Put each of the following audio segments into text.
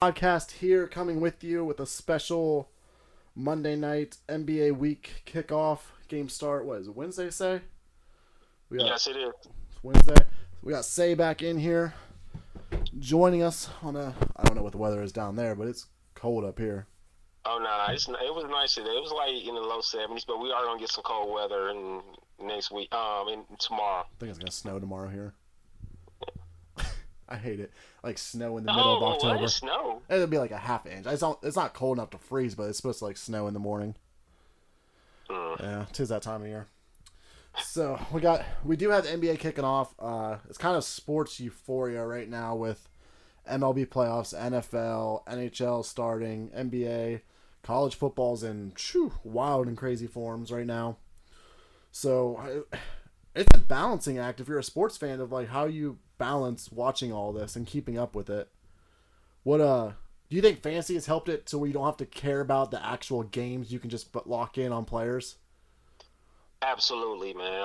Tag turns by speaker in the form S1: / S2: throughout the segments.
S1: Podcast here coming with you with a special Monday night NBA week kickoff game start. What is it, Wednesday, Say?
S2: Yes, it is.
S1: Wednesday. We got Say back in here joining us on I don't know what the weather is down there, but it's cold up here.
S2: Oh no, it was nice today. It was like in the low 70s, but we are gonna get some cold weather in next week. In tomorrow.
S1: I think it's gonna snow tomorrow here. I hate it. Like snow in the middle of October.
S2: What? Snow?
S1: It'll be like a half inch. It's not cold enough to freeze, but it's supposed to like snow in the morning. Yeah, 'tis that time of year. So we do have the NBA kicking off. It's kind of sports euphoria right now with MLB playoffs, NFL, NHL starting, NBA, college football's in wild and crazy forms right now. So it's a balancing act if you're a sports fan of like how you balance watching all this and keeping up with it. What do you think fantasy has helped it to where you don't have to care about the actual games? You can just lock in on players.
S2: Absolutely, man.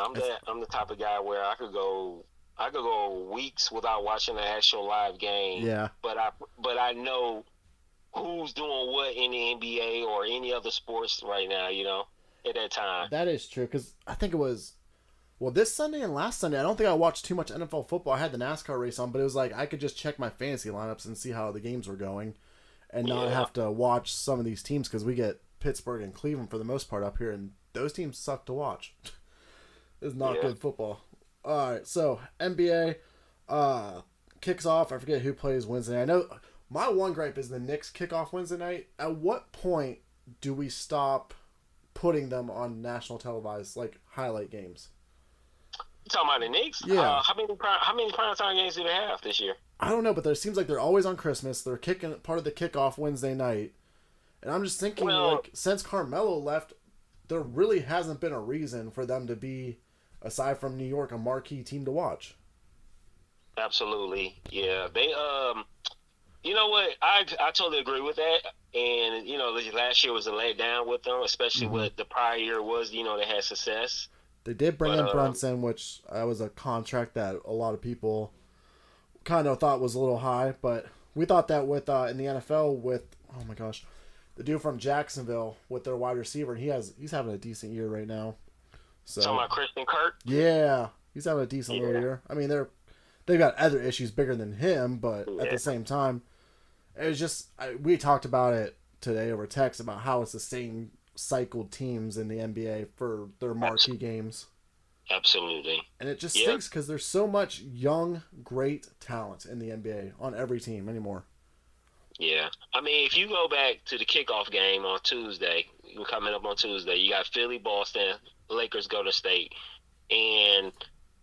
S2: I'm the type of guy where I could go weeks without watching an actual live game.
S1: Yeah.
S2: But I know who's doing what in the NBA or any other sports right now. At that time.
S1: That is true because I think it was. Well, this Sunday and last Sunday, I don't think I watched too much NFL football. I had the NASCAR race on, but it was like I could just check my fantasy lineups and see how the games were going and not have to watch some of these teams because we get Pittsburgh and Cleveland for the most part up here, and those teams suck to watch. It's not good football. All right, so NBA kicks off. I forget who plays Wednesday night. I know my one gripe is the Knicks kick off Wednesday night. At what point do we stop putting them on national televised, like, highlight games?
S2: You talking about the Knicks?
S1: Yeah.
S2: How many primetime games do they have this year?
S1: I don't know, but it seems like they're always on Christmas. They're kicking part of the kickoff Wednesday night, and I'm just thinking, like, since Carmelo left, there really hasn't been a reason for them to be, aside from New York, a marquee team to watch.
S2: Absolutely, yeah. They you know what? I totally agree with that. And last year was a letdown with them, especially what the prior year was. They had success.
S1: They did bring in Brunson, which was a contract that a lot of people kind of thought was a little high, but we thought that with in the NFL with the dude from Jacksonville with their wide receiver, and he's having a decent year right now. So
S2: talking about Christian Kirk?
S1: Yeah, he's having a decent little year. I mean, they've got other issues bigger than him, but at the same time, it was just we talked about it today over text about how it's the same cycled teams in the NBA for their marquee games.
S2: Absolutely.
S1: And it just stinks because there's so much young, great talent in the NBA on every team anymore.
S2: Yeah. I mean, if you go back to the kickoff game on Tuesday, coming up on Tuesday, you got Philly, Boston, Lakers, Golden State. And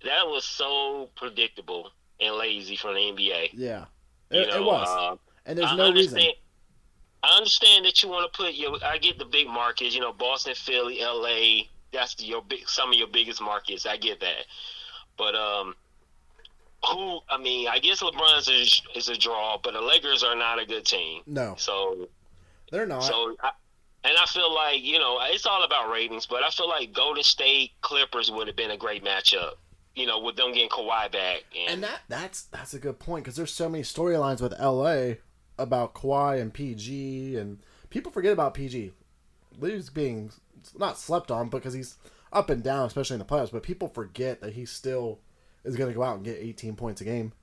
S2: that was so predictable and lazy from the NBA.
S1: Yeah. It was. And there's no reason.
S2: I understand that you want to put I get the big markets, Boston, Philly, LA. That's some of your biggest markets. I get that. But I guess LeBron's is a draw, but the Lakers are not a good team.
S1: No.
S2: So
S1: they're not.
S2: I feel like, it's all about ratings, but I feel like Golden State Clippers would have been a great matchup, with them getting Kawhi back.
S1: And that's a good point because there's so many storylines with LA about Kawhi and PG, and people forget about PG. He's being not slept on because he's up and down, especially in the playoffs, but people forget that he still is going to go out and get 18 points a game.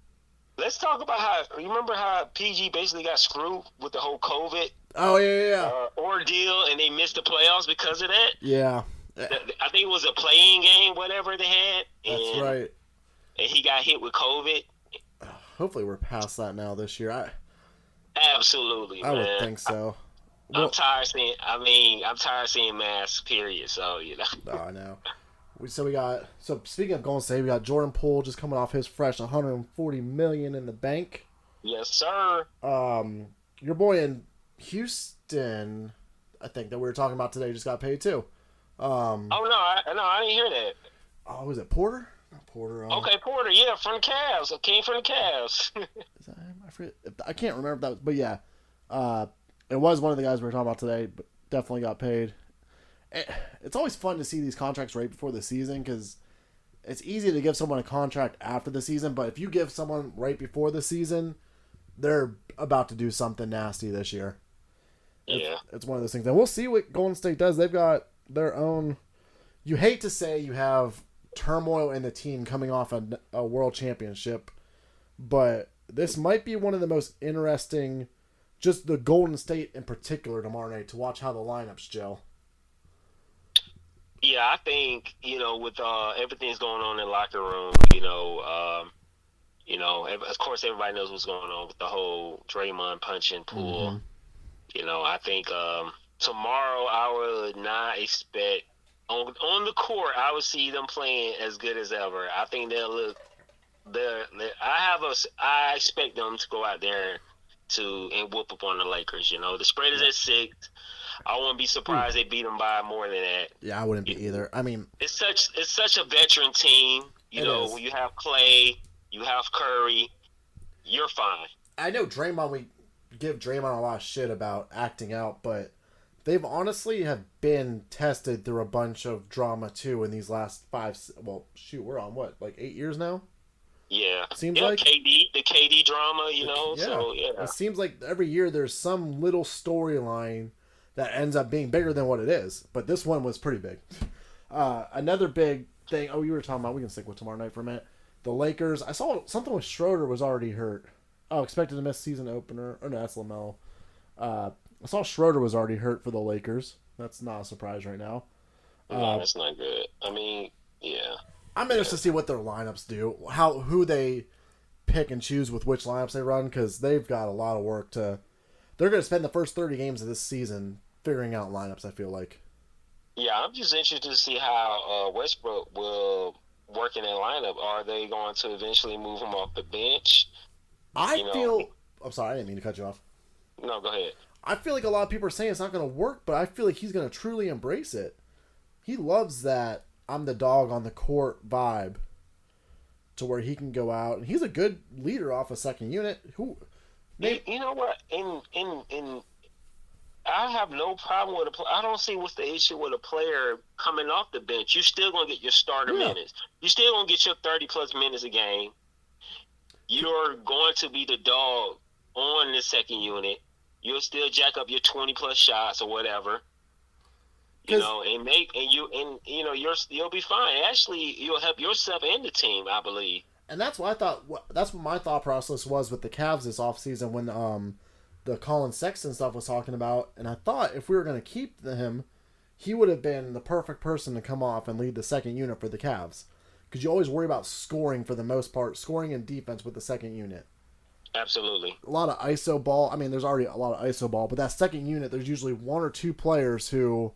S2: Let's talk about you remember how PG basically got screwed with the whole COVID ordeal, and they missed the playoffs because of that?
S1: Yeah.
S2: I think it was a playing game, whatever they had.
S1: That's right.
S2: And he got hit with COVID.
S1: Hopefully we're past that now this year.
S2: Absolutely, man.
S1: I would think so.
S2: I'm tired of seeing masks, period. So,
S1: I know. So speaking of Golden State, we got Jordan Poole just coming off his fresh $140 million in the bank.
S2: Yes, sir.
S1: Your boy in Houston, I think that we were talking about today, just got paid too.
S2: I didn't hear that.
S1: Oh, was it Porter? Not Porter.
S2: Okay, Porter. Yeah, from the Cavs. It came from the Cavs.
S1: Is that him? I forget. I can't remember if that was, but yeah, it was one of the guys we were talking about today, but definitely got paid. It's always fun to see these contracts right before the season because it's easy to give someone a contract after the season, but if you give someone right before the season, they're about to do something nasty this year.
S2: Yeah.
S1: It's one of those things. And we'll see what Golden State does. They've got their own... You hate to say you have turmoil in the team coming off a world championship, but this might be one of the most interesting, just the Golden State in particular tomorrow night, to watch how the lineups gel.
S2: Yeah, I think, with everything's going on in the locker room, of course everybody knows what's going on with the whole Draymond punching pool. Mm-hmm. I think tomorrow I would not expect on the court I would see them playing as good as ever. I think they'll look. I expect them to go out there and whoop up on the Lakers. The spread is at 6. I wouldn't be surprised they beat them by more than that.
S1: Yeah, I wouldn't be either. I mean,
S2: it's such a veteran team. When you have Clay, you have Curry, you're fine.
S1: I know Draymond. We give Draymond a lot of shit about acting out, but they've honestly have been tested through a bunch of drama too in these last 5. Well, shoot, we're on what, like 8 years now?
S2: Yeah,
S1: seems like
S2: the KD drama.
S1: Yeah.
S2: So yeah,
S1: it seems like every year there's some little storyline that ends up being bigger than what it is. But this one was pretty big. Another big thing. Oh, you were talking about. We can stick with tomorrow night for a minute. The Lakers. I saw something with Schroeder was already hurt. Oh, expected to miss season opener. Oh no, that's LaMelo. I saw Schroeder was already hurt for the Lakers. That's not a surprise right now.
S2: No, that's not good. I mean, yeah.
S1: I'm interested to see what their lineups do. Who they pick and choose with which lineups they run, because they've got a lot of work to. They're going to spend the first 30 games of this season figuring out lineups, I feel like.
S2: Yeah, I'm just interested to see how Westbrook will work in that lineup. Are they going to eventually move him off the bench?
S1: I'm sorry, I didn't mean to cut you off.
S2: No, go ahead.
S1: I feel like a lot of people are saying it's not going to work, but I feel like he's going to truly embrace it. He loves that I'm the dog on the court vibe, to where he can go out, and he's a good leader off a second unit.
S2: You know what? In I have no problem with I don't see what's the issue with a player coming off the bench. You're still gonna get your starter minutes. You're still gonna get your 30+ minutes a game. You're going to be the dog on the second unit. You'll still jack up your 20+ shots or whatever. You'll be fine. Actually, you'll help yourself and the team, I believe.
S1: And that's what I thought. That's what my thought process was with the Cavs this offseason when the Colin Sexton stuff was talking about. And I thought if we were going to keep him, he would have been the perfect person to come off and lead the second unit for the Cavs. Because you always worry about scoring for the most part, scoring and defense with the second unit.
S2: Absolutely.
S1: A lot of ISO ball. I mean, there's already a lot of ISO ball, but that second unit, there's usually 1 or 2 players who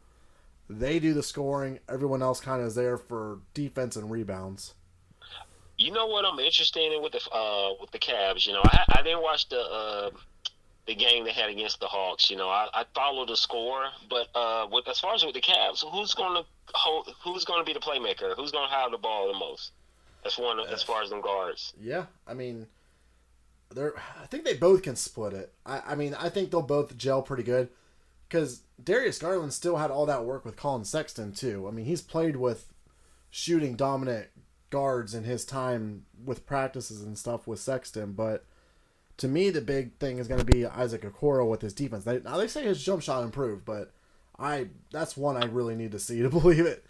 S1: they do the scoring. Everyone else kind of is there for defense and rebounds.
S2: You know what I'm interested in with the Cavs? I didn't watch the game they had against the Hawks. I followed the score, but as far as with the Cavs, who's going to be the playmaker? Who's going to have the ball the most? As far as them guards.
S1: Yeah, I mean, I think they both can split it. I think they'll both gel pretty good, because Darius Garland still had all that work with Colin Sexton too. I mean, he's played with shooting dominant guards in his time with practices and stuff with Sexton, but to me the big thing is going to be Isaac Okoro with his defense. Now they say his jump shot improved, but that's one I really need to see to believe it.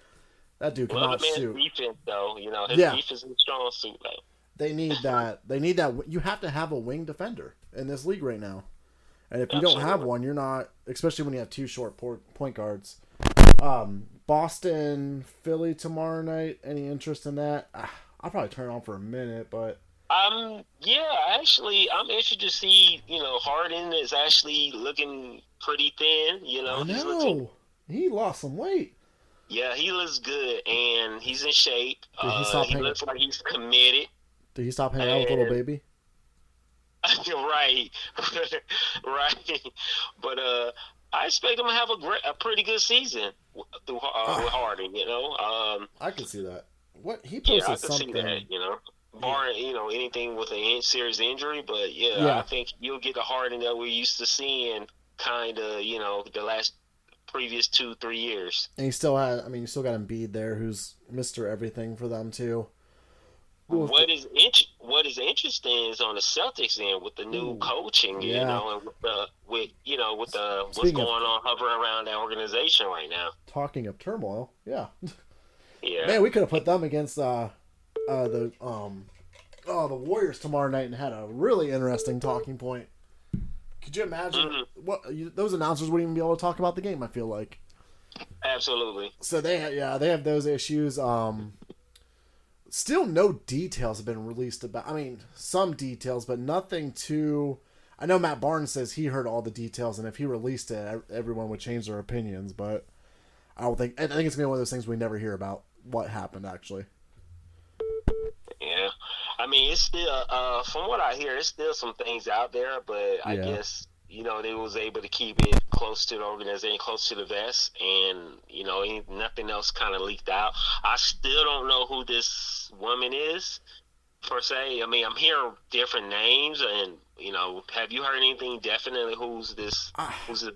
S1: That dude cannot shoot.
S2: Defense, though, his defense is a strong suit, though.
S1: They need that. You have to have a wing defender in this league right now. And if you don't have one, you're not, especially when you have 2 short point guards. Boston, Philly tomorrow night. Any interest in that? I'll probably turn it on for a minute, but.
S2: Actually, I'm interested to see, Harden is actually looking pretty thin,
S1: I know. He lost some weight.
S2: Yeah, he looks good, and he's in shape.
S1: He
S2: looks like he's committed.
S1: Did he stop hanging out with little baby?
S2: Right. Right. But I expect him to have a pretty good season with Harden,
S1: I can see that. He posted
S2: I can
S1: something.
S2: see that, barring, anything with a serious injury. But, I think you'll get the Harden that we're used to seeing kind of, the previous 2-3 years.
S1: And you still got Embiid there, who's Mr. Everything for them, too.
S2: what is interesting is on the Celtics end with the new coaching,
S1: yeah.
S2: and with what's going on hovering around that organization right now.
S1: Talking of turmoil, yeah.
S2: Yeah.
S1: Man, we could have put them against the Warriors tomorrow night and had a really interesting talking point. Could you imagine those announcers wouldn't even be able to talk about the game? I feel like.
S2: Absolutely.
S1: So they have those issues. Still, no details have been released about. I mean, some details, but nothing too. I know Matt Barnes says he heard all the details, and if he released it, everyone would change their opinions. But I don't think. I think it's gonna be one of those things we never hear about what happened actually.
S2: Yeah, I mean, it's still from what I hear, it's still some things out there, but I guess they was able to keep it close to the organization, close to the vest, and nothing else kind of leaked out. I still don't know who this woman is per se. I mean, I'm hearing different names, and have you heard anything definitely? Who's this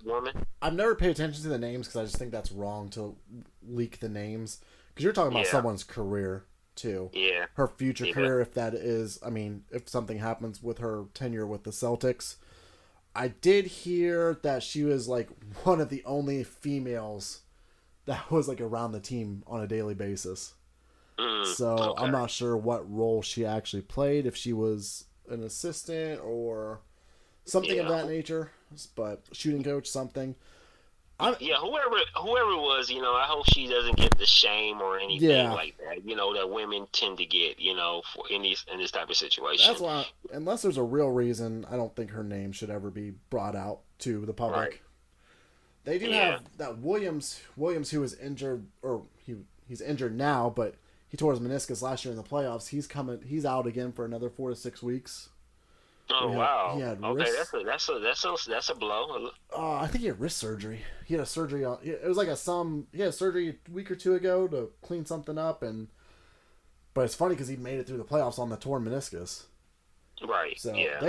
S2: woman?
S1: I've never paid attention to the names because I just think that's wrong to leak the names because you're talking about someone's career too.
S2: Yeah,
S1: her future career. If that is, I mean, if something happens with her tenure with the Celtics. I did hear that she was like one of the only females that was like around the team on a daily basis. So I'm not sure what role she actually played, if she was an assistant or something of that nature, but shooting coach, something.
S2: Whoever it was, I hope she doesn't get the shame or anything like that. That women tend to get, for in this type of situation.
S1: That's why, unless there's a real reason, I don't think her name should ever be brought out to the public. Right. They do have that Williams, who was injured, or he's injured now, but he tore his meniscus last year in the playoffs. He's out again for another 4 to 6 weeks.
S2: Oh wow! Okay, that's a blow.
S1: I think he had wrist surgery. He had a surgery on. It was like he had a surgery a week or two ago to clean something up, but it's funny because he made it through the playoffs on the torn meniscus.
S2: Right.
S1: So
S2: yeah.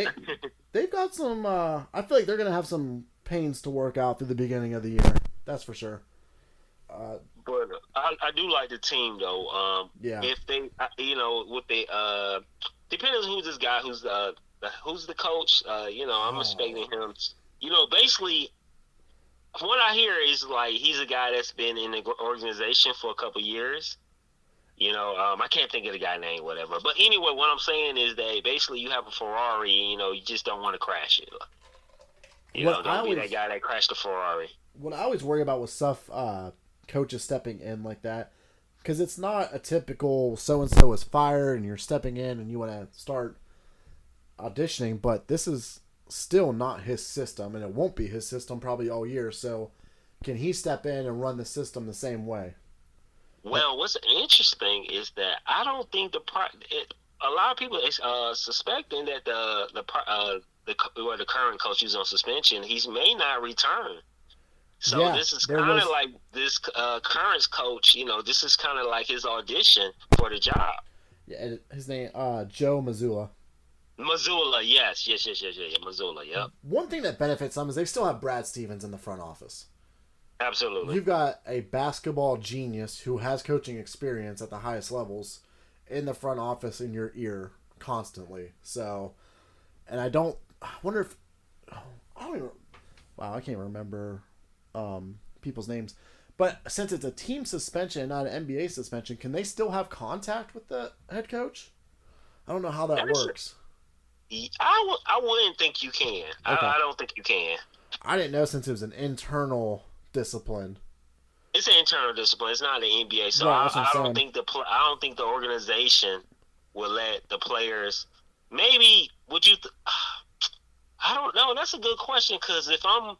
S1: they've got some. I feel like they're gonna have some pains to work out through the beginning of the year. That's for sure.
S2: But I do like the team though. If they, with the depending on who's this guy, who's the coach, I'm expecting him. Basically, what I hear is like he's a guy that's been in the organization for a couple years. I can't think of the guy's name, whatever. But anyway, what I'm saying is that basically you have a Ferrari, you just don't want to crash it. Don't be that guy that crashed the Ferrari.
S1: What I always worry about with stuff, coaches stepping in like that, because it's not a typical so-and-so is fired and you're stepping in and you want to start auditioning, but this is still not his system, and it won't be his system probably all year. So can he step in and run the system the same way?
S2: Well, what's interesting is that I don't think a lot of people is suspecting that the current coach who's on suspension, he may not return. So this is kind of like this current coach. This is kind of like his audition for the job.
S1: Yeah, his name Joe Mazzulla.
S2: Mazzulla, yes, Mazzulla, yep.
S1: One thing that benefits them is they still have Brad Stevens in the front office.
S2: Absolutely.
S1: You've got a basketball genius who has coaching experience at the highest levels in the front office in your ear constantly. So, and I wonder if, I can't remember people's names. But since it's a team suspension, not an NBA suspension, can they still have contact with the head coach? I don't know how that works.
S2: I wouldn't think you can. Okay. I don't think you can.
S1: I didn't know since it was an internal discipline.
S2: It's an internal discipline. It's not the NBA, so I don't think the organization will let the players. Maybe would you? I don't know. That's a good question because if I'm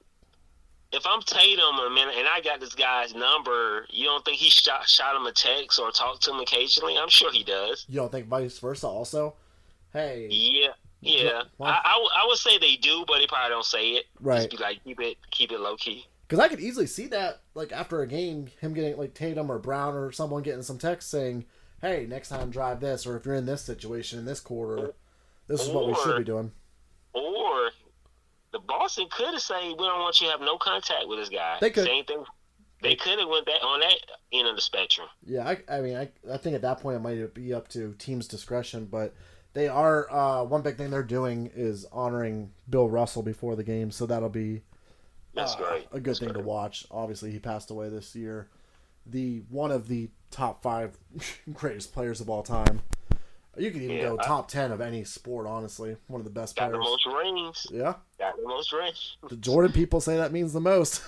S2: Tatum and I got this guy's number, you don't think he shot him a text or talked to him occasionally? I'm sure he does.
S1: You don't think vice versa also? Hey.
S2: Yeah. I would say they do, but they probably don't say it.
S1: Right.
S2: Just be like, keep it low key.
S1: Because I could easily see that, like after a game, him getting like Tatum or Brown or someone getting some text saying, "Hey, next time drive this," or if you're in this situation in this quarter, this is what we should be doing.
S2: Or the Boston could have said, "We don't want you to have no contact with this guy."
S1: They could.
S2: Same thing. They could have went that on that end of the spectrum.
S1: Yeah, I think at that point it might be up to team's discretion, but they are one big thing they're doing is honoring Bill Russell before the game, so that'll be
S2: That's great.
S1: a good thing to watch. Obviously, he passed away this year. The one of the top 5 greatest players of all time. You could even go top 10 of any sport. Honestly, one of the best players.
S2: Got the most rings.
S1: Yeah,
S2: got the most rings.
S1: The Jordan people say that means the most.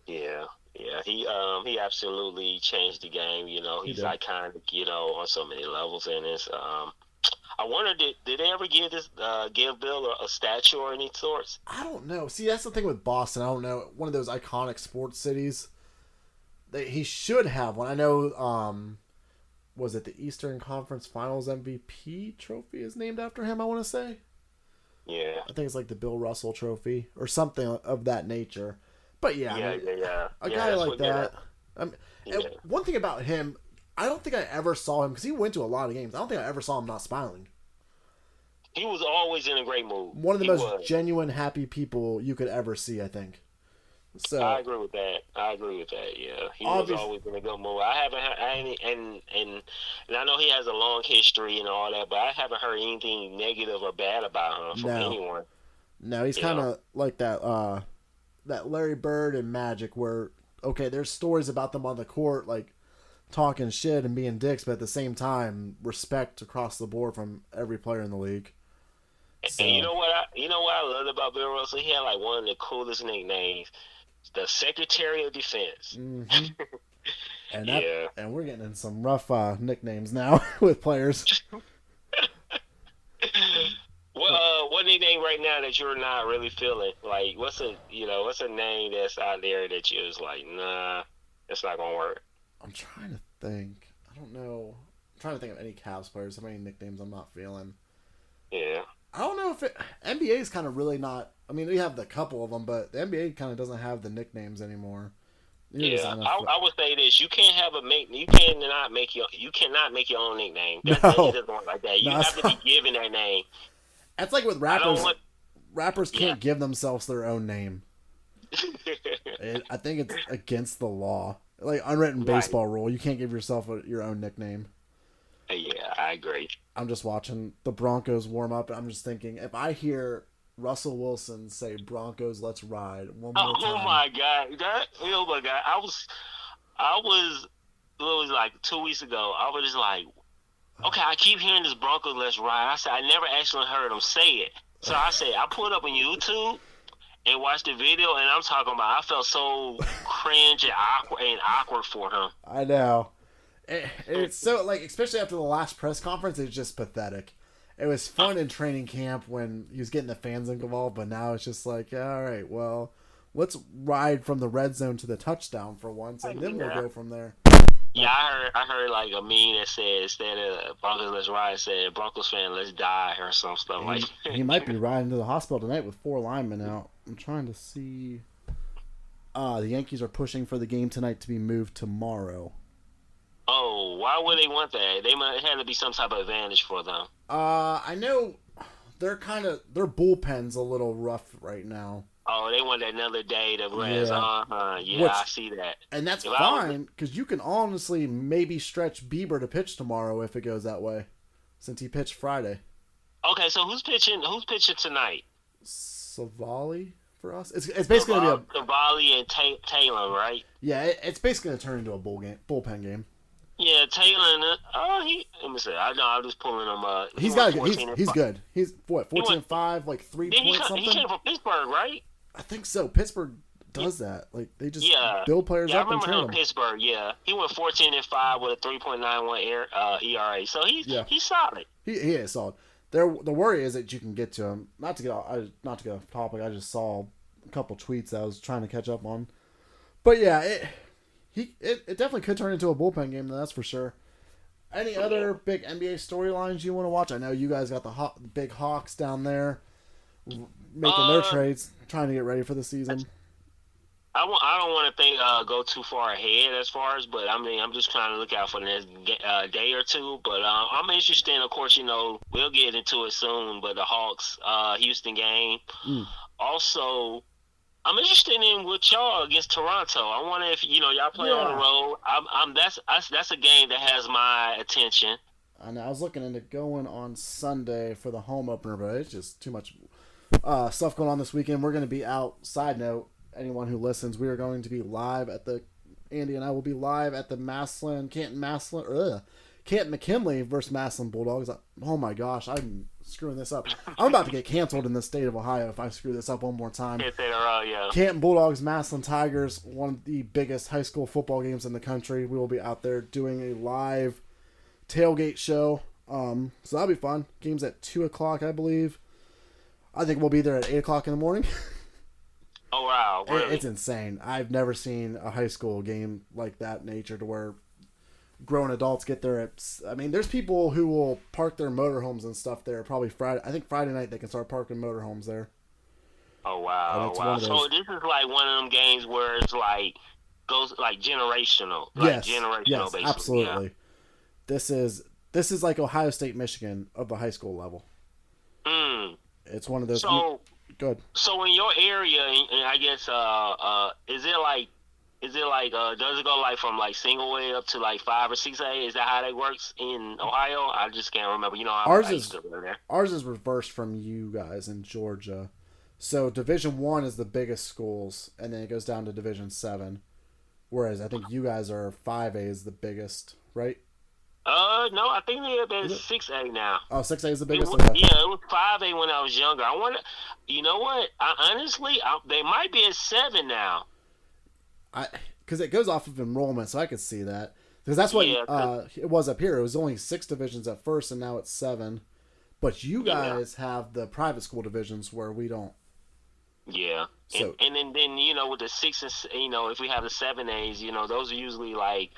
S2: Yeah. He absolutely changed the game. You know, he's iconic. You know, on so many levels, and it's I wonder, did they ever give Bill a statue or any sorts?
S1: I don't know. See, that's the thing with Boston. I don't know. One of those iconic sports cities. He should have one. I know. Was it the Eastern Conference Finals MVP trophy is named after him? I want to say.
S2: Yeah.
S1: I think it's like the Bill Russell Trophy or something of that nature. But yeah, a guy like that. One thing about him, I don't think I ever saw him because he went to a lot of games. I don't think I ever saw him not smiling.
S2: He was always in a great mood.
S1: One of the most genuine, happy people you could ever see, I think. So
S2: I agree with that. Yeah, he was always in a good mood. I haven't heard and I know he has a long history and all that, but I haven't heard anything negative or bad about him from anyone.
S1: No, he's kind of like that. That Larry Bird and Magic, where there's stories about them on the court, like talking shit and being dicks, but at the same respect across the board from every player in the league. So.
S2: And you know what I loved about Bill Russell? He had like one of the coolest nicknames, the Secretary of Defense.
S1: Mm-hmm. And we're getting in some rough nicknames now with players.
S2: What nickname right now that you're not really feeling? Like, what's a name that's out there that you're just like, nah, it's not gonna work?
S1: I'm trying to think. I don't know. I'm trying to think of any Cavs players. How many nicknames I'm not feeling?
S2: Yeah.
S1: I don't know if NBA is kind of really not. I mean, we have the couple of them, but the NBA kind of doesn't have the nicknames anymore.
S2: I would say this: you cannot make your own nickname. That doesn't work like that. You have to be given that name.
S1: That's like with rappers. Rappers can't give themselves their own name. I think it's against the law, like unwritten baseball rule. You can't give yourself your own nickname.
S2: Yeah, I agree.
S1: I'm just watching the Broncos warm up, and I'm just thinking, if I hear Russell Wilson say "Broncos, let's ride" one more time.
S2: Oh my god! I was it was like 2 weeks ago. I was just like, okay, I keep hearing this Broncos, let's ride. I said I never actually heard him say it, so I said I put it up on YouTube and watched the video, and I'm talking about I felt so cringe and awkward for him.
S1: I know. It's so, like, especially after the last press conference, it's just pathetic. It was fun in training camp when he was getting the fans involved, but now it's just like, all right, well, let's ride from the red zone to the touchdown for once, and then we'll go from there.
S2: Yeah, I heard like a meme that said instead of Broncos let's ride, said Broncos fan let's die or some stuff like that.
S1: He might be riding to the hospital tonight with 4 linemen out. I'm trying to see. The Yankees are pushing for the game tonight to be moved tomorrow.
S2: Oh, why would they want that? They might have to be some type of advantage for them.
S1: I know their bullpen's a little rough right now.
S2: Oh, they want another day to rest. I see that.
S1: And that's fine, because you can honestly maybe stretch Bieber to pitch tomorrow if it goes that way, since he pitched Friday.
S2: Okay, so who's pitching tonight?
S1: Savali for us. It's basically going to be
S2: Savali and Taylor, right?
S1: Yeah, it's basically going to turn into a bullpen game.
S2: Yeah, Taylor. Let me see. I know. I'm just pulling him up.
S1: He's good. He's what 14-5, like 3 points something. He
S2: came from Pittsburgh, right?
S1: I think so. Pittsburgh does that. Like they just build players up and train them.
S2: I remember him in Pittsburgh. Yeah, he went 14-5 with a 3.91 ERA. So he's solid.
S1: He is solid. The worry is that you can get to him. Not to get off topic. I just saw a couple tweets I was trying to catch up on. But yeah, it definitely could turn into a bullpen game. That's for sure. Any other big NBA storylines you want to watch? I know you guys got the big Hawks down there making their trades, trying to get ready for the season.
S2: I don't want to go too far ahead as far as, but I mean, I'm just trying to look out for the next day or two. But I'm interested. Of course, we'll get into it soon. But the Hawks, Houston game. Also, I'm interested in with y'all against Toronto. I wonder if y'all play on the
S1: Yeah.
S2: road. That's a game that has my attention.
S1: And I was looking into going on Sunday for the home opener, but it's just too much stuff going on this weekend. We're going to be out. Side note, anyone who listens, we are going to be live at the Andy and I will be live at the Canton McKinley versus Massillon Bulldogs. Oh my gosh, I'm screwing this up. I'm about to get canceled in the state of Ohio if I screw this up one more time.
S2: Yeah.
S1: Canton Bulldogs, Massillon Tigers, one of the biggest high school football games in the country. We will be out there doing a live tailgate show. So that'll be fun. Game's at 2 o'clock, I believe. I think we'll be there at 8 o'clock in the morning.
S2: Oh, wow. Really?
S1: It's insane. I've never seen a high school game like that nature to where grown adults get there at... I mean, there's people who will park their motorhomes and stuff there probably Friday. I think Friday night they can start parking motorhomes there.
S2: Oh, wow. Wow. So this is like one of them games where it's like, goes like generational. Like generational, basically.
S1: Absolutely.
S2: Yeah.
S1: This is like Ohio State, Michigan of the high school level. It's one of those... Good.
S2: So in your area, and I guess, is it like, does it go like from like single A up to like 5 or 6A? Is that how that works in Ohio? I just can't remember.
S1: Ours is reversed from you guys in Georgia. So Division 1 is the biggest schools, and then it goes down to Division 7. Whereas I think you guys are 5A is the biggest, right?
S2: No, I think they're at 6A now.
S1: Oh, 6A is the biggest?
S2: It was 5A when I was younger. I wonder, you know what? They might be at 7 now.
S1: Because it goes off of enrollment, so I could see that. Because that's what it was up here. It was only 6 divisions at first, and now it's 7. But you guys have the private school divisions where we don't.
S2: Yeah. So, and then with the 6 and, if we have the 7As, those are usually like,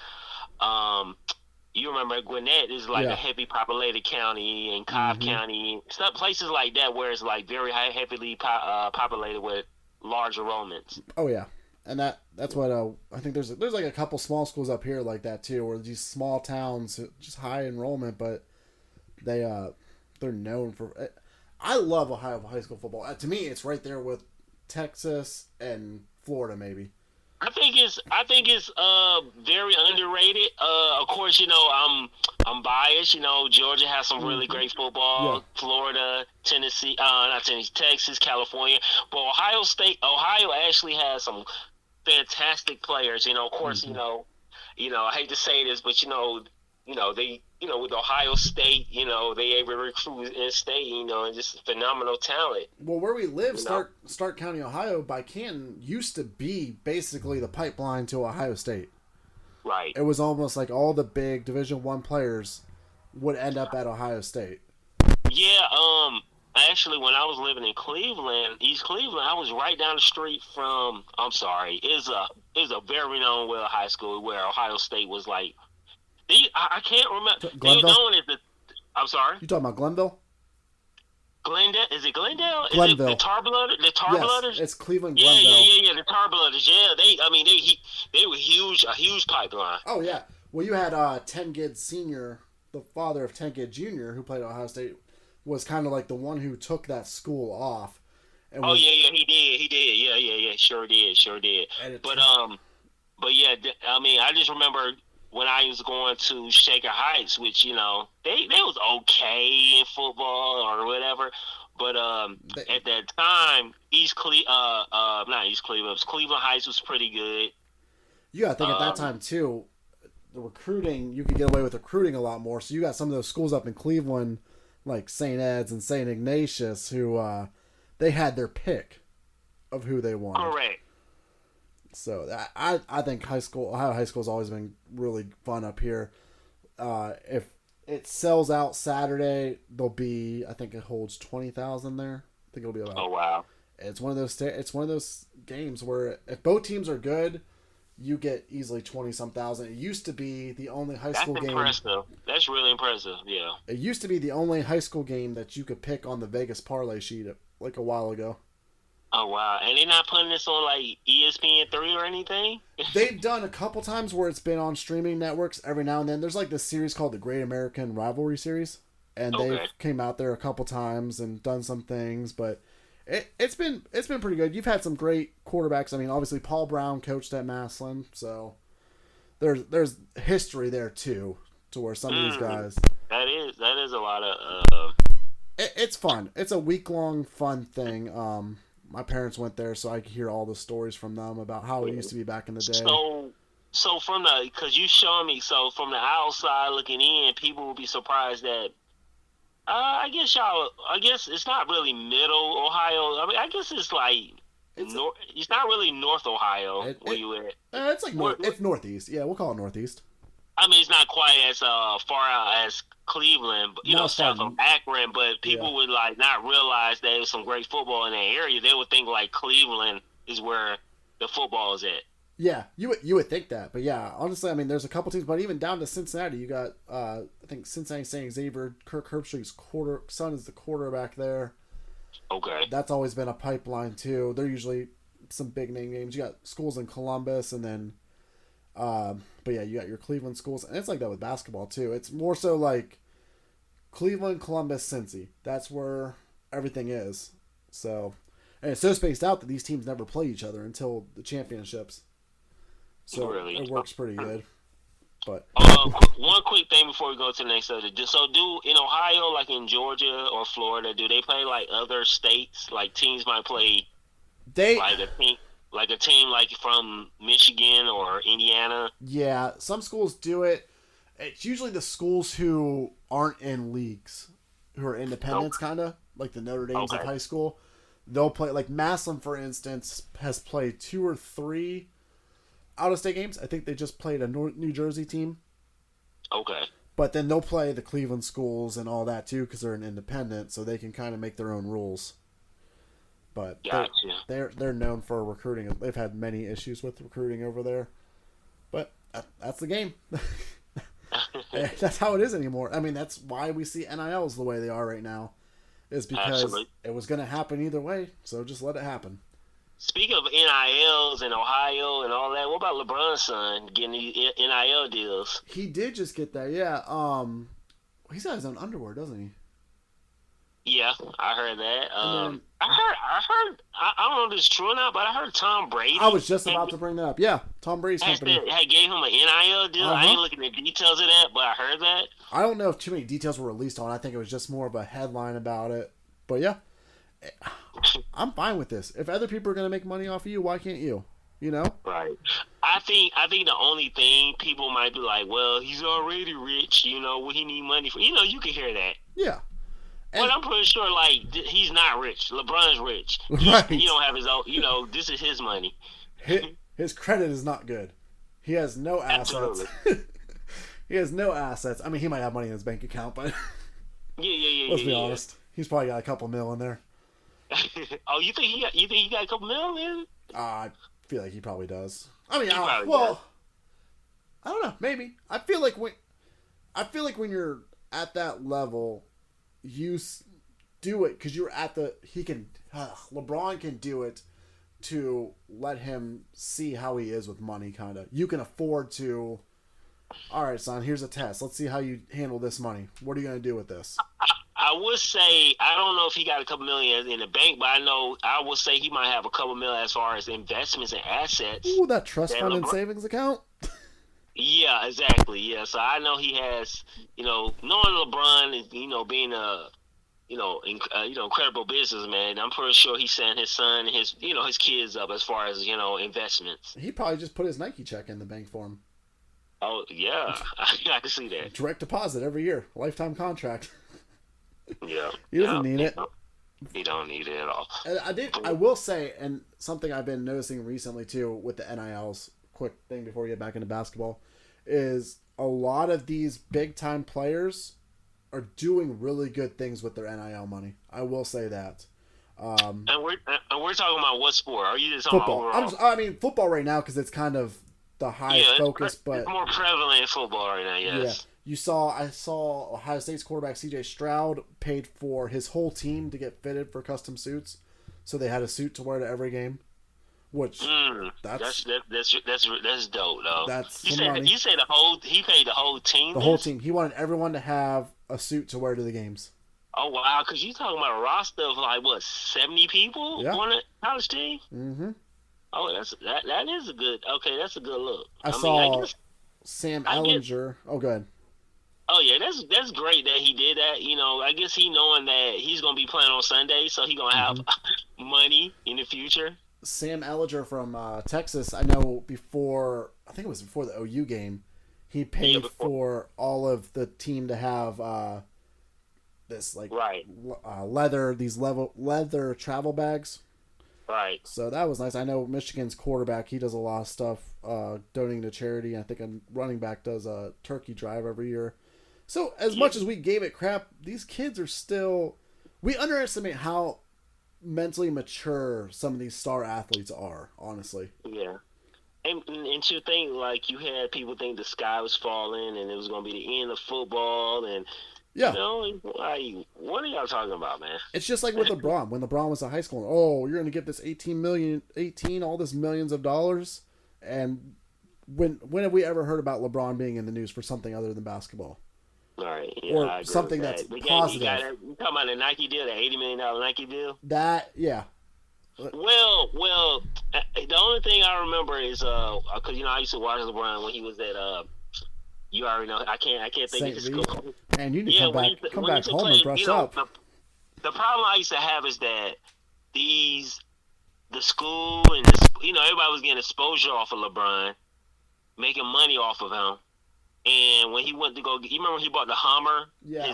S2: you remember Gwinnett is like a heavy populated county, and Cobb County, stuff, places like that where it's like very heavily populated with large enrollments.
S1: Oh yeah, and that's what I think. There's like a couple small schools up here like that too, where these small towns just high enrollment, but they're known for. I love Ohio high school football. To me, it's right there with Texas and Florida, maybe.
S2: I think it's very underrated. Of course, I'm biased. Georgia has some really great football. Yeah. Florida, Tennessee, not Tennessee, Texas, California. But Ohio actually has some fantastic players. Of course, I hate to say this, but they, with Ohio State, they able to recruit in state, and just phenomenal talent.
S1: Well, where we live, Stark County, Ohio, by Canton, used to be basically the pipeline to Ohio State.
S2: Right.
S1: It was almost like all the big Division I players would end up at Ohio State.
S2: Yeah, actually, when I was living in Cleveland, East Cleveland, I was right down the street from, it was a very known high school where Ohio State was like, I can't remember. They were known as I'm sorry?
S1: You talking about Glenville?
S2: Glendale? Is it Glendale?
S1: Glenville.
S2: Is it the Tarblooders? The Tarblooders?
S1: Yes, it's Cleveland Glenville.
S2: Yeah, the Tarblooders. Yeah, they were huge, a huge pipeline.
S1: Oh, yeah. Well, you had Tengid Sr., the father of Tengid Jr., who played at Ohio State, was kind of like the one who took that school off.
S2: And he did. Yeah, sure did. But yeah, I just remember when I was going to Shaker Heights, which, they was okay in football or whatever. But at that time, not East Cleveland, it was Cleveland Heights was pretty good.
S1: You got to think at that time, too, the recruiting, you could get away with recruiting a lot more. So you got some of those schools up in Cleveland, like St. Ed's and St. Ignatius, who they had their pick of who they wanted.
S2: Correct.
S1: So I think Ohio high school has always been really fun up here. If it sells out Saturday, I think it holds 20,000 there. I think it'll be about.
S2: Oh wow!
S1: It's one of those games where if both teams are good, you get easily 20-some thousand. It used to be the only high school game.
S2: That's impressive. That's really impressive. Yeah.
S1: It used to be the only high school game that you could pick on the Vegas parlay sheet like a while ago.
S2: Oh, wow. And they're not putting this on, like, ESPN3 or anything?
S1: They've done a couple times where it's been on streaming networks every now and then. There's, like, this series called the Great American Rivalry Series. And they came out there a couple times and done some things. But It's been pretty good. You've had some great quarterbacks. I mean, obviously Paul Brown coached at Massillon, so there's history there too, to where some of these guys.
S2: That is a lot of.
S1: It's fun. It's a week-long fun thing. My parents went there, so I could hear all the stories from them about how it used to be back in the day.
S2: So because you showing me, so from the outside looking in, people will be surprised that. I guess it's not really middle Ohio. I mean, I guess it's like it's not really North Ohio where you at.
S1: It's like it's Northeast. Yeah, we'll call it Northeast.
S2: I mean, it's not quite as far out as Cleveland, but, south of Akron. But people would like not realize that there's some great football in that area. They would think like Cleveland is where the football is at.
S1: Yeah, you would think that, but yeah, honestly, I mean, there's a couple teams, but even down to Cincinnati, you got I think Cincinnati St. Xavier. Kirk Herbstreit's son is the quarterback there.
S2: Okay,
S1: that's always been a pipeline too. They're usually some big name games. You got schools in Columbus, and then, but yeah, you got your Cleveland schools, and it's like that with basketball too. It's more so like Cleveland, Columbus, Cincy. That's where everything is. So, and it's so spaced out that these teams never play each other until the championships. So really? It works pretty good. But
S2: one quick thing before we go to the next subject. So do in Ohio, like in Georgia or Florida, do they play like other states? Like teams might play like a team like from Michigan or Indiana?
S1: Yeah, some schools do it. It's usually the schools who aren't in leagues, who are independents, kind of like the Notre Dames of high school. They'll play, like Massillon, for instance, has played 2 or 3 out-of-state games. I think they just played a New Jersey team.
S2: Okay.
S1: But then they'll play the Cleveland schools and all that, too, because they're an independent, so they can kind of make their own rules. But
S2: gotcha.
S1: they're known for recruiting. They've had many issues with recruiting over there. But that's the game. That's how it is anymore. I mean, that's why we see NILs the way they are right now. Is because it was going to happen either way, so just let it happen.
S2: Speaking of NILs in Ohio and all that, what about LeBron's son getting these NIL deals?
S1: He did just get that, yeah. He's got his own underwear, doesn't he?
S2: Yeah, I heard that. I don't know if it's true or not, but I heard Tom Brady.
S1: I was just about to bring that up. Yeah, Tom Brady's company.
S2: Gave him an NIL deal. I ain't looking at the details of that, but I heard that.
S1: I don't know if too many details were released on it. I think it was just more of a headline about it. But yeah, I'm fine with this. If other people are going to make money off of you, why can't you? You know?
S2: Right. I think the only thing people might be like, well, he's already rich. You know, what he need money for? You know, you can hear that.
S1: Yeah.
S2: But I'm pretty sure, like, he's not rich. LeBron's rich.
S1: Right.
S2: He don't have his own, you know, this is his money.
S1: His credit is not good. He has no assets. He has no assets. I mean, he might have money in his bank account, but let's be honest. He's probably got a couple mil in there.
S2: Oh, you think he got a couple mil in?
S1: I feel like he probably does. I mean,
S2: does.
S1: I don't know. Maybe. I feel like when you're at that level, you do it because you're at the. LeBron can do it to let him see how he is with money. Kind of. You can afford to. All right, son. Here's a test. Let's see how you handle this money. What are you going to do with this?
S2: I would say I don't know if he got a couple million in the bank, but I would say he might have a couple million as far as investments and assets.
S1: Ooh, that trust fund and savings account.
S2: Yeah, exactly. Yeah, so I know he has. You know, knowing LeBron is being a incredible businessman. I'm pretty sure he's setting his son and his kids up as far as investments.
S1: He probably just put his Nike check in the bank for him.
S2: Oh yeah, I can see that.
S1: Direct deposit every year, lifetime contract.
S2: Yeah,
S1: he doesn't need it.
S2: He don't need it at all.
S1: And I will say, and something I've been noticing recently too with the NILs. Quick thing before we get back into basketball, is a lot of these big time players are doing really good things with their NIL money. I will say that.
S2: And we're talking about what sport? Are you just
S1: talking
S2: football?
S1: About I mean football right now because it's kind of the highest focus, but
S2: it's more prevalent in football right now. Yes.
S1: Yeah. I saw Ohio State's quarterback C.J. Stroud paid for his whole team to get fitted for custom suits, so they had a suit to wear to every game. Which that's dope though.
S2: That's you said he paid the whole team.
S1: The whole team. He wanted everyone to have a suit to wear to the games.
S2: Oh wow, because you talking about a roster of like what 70 people
S1: Yeah.
S2: on a college team.
S1: Mm-hmm.
S2: Oh, that is a good. Okay, that's a good look.
S1: I
S2: I mean, I
S1: saw
S2: guess
S1: Sam
S2: I get.
S1: Ellinger. Oh, go ahead.
S2: Oh yeah, that's great that he did that. You know, I guess he knowing that he's gonna be playing on Sunday, so he gonna have
S1: Mm-hmm.
S2: money in the future.
S1: Sam Ellinger from Texas. I know before. I think it was before the OU game. He
S2: Yeah,
S1: paid
S2: before
S1: for all of the team to have this like
S2: right,
S1: leather travel bags.
S2: right.
S1: So that was nice. I know Michigan's quarterback. He does a lot of stuff donating to charity. I think a running back does a turkey drive every year. So as
S2: Yeah,
S1: much as we gave it crap, these kids are still. We underestimate how mentally mature some of these star athletes are. Honestly.
S2: yeah. And to think like you had people think the sky was falling and it was gonna be the end of football and
S1: Yeah.
S2: like what are y'all talking about, man?
S1: It's just like with LeBron. When LeBron was in high school, oh, you're going to get this 18, all this millions of dollars. And when have we ever heard about LeBron being in the news for something other than basketball?
S2: All right, yeah,
S1: Or
S2: I agree with
S1: something that's
S2: that. He
S1: positive.
S2: got it. You talking about the Nike deal, the $80 million Nike deal?
S1: That, yeah.
S2: Well, the only thing I remember is because I used to watch LeBron when he was at you already know I can't think of
S1: St.
S2: his
S1: V.
S2: school.
S1: Man, you need to
S2: Yeah,
S1: come
S2: when he
S1: back
S2: used to
S1: home
S2: play,
S1: and brush up.
S2: the problem I used to have is that the school and everybody was getting exposure off of LeBron, making money off of him. And when he went to go, you remember he bought the Hummer?
S1: Yeah.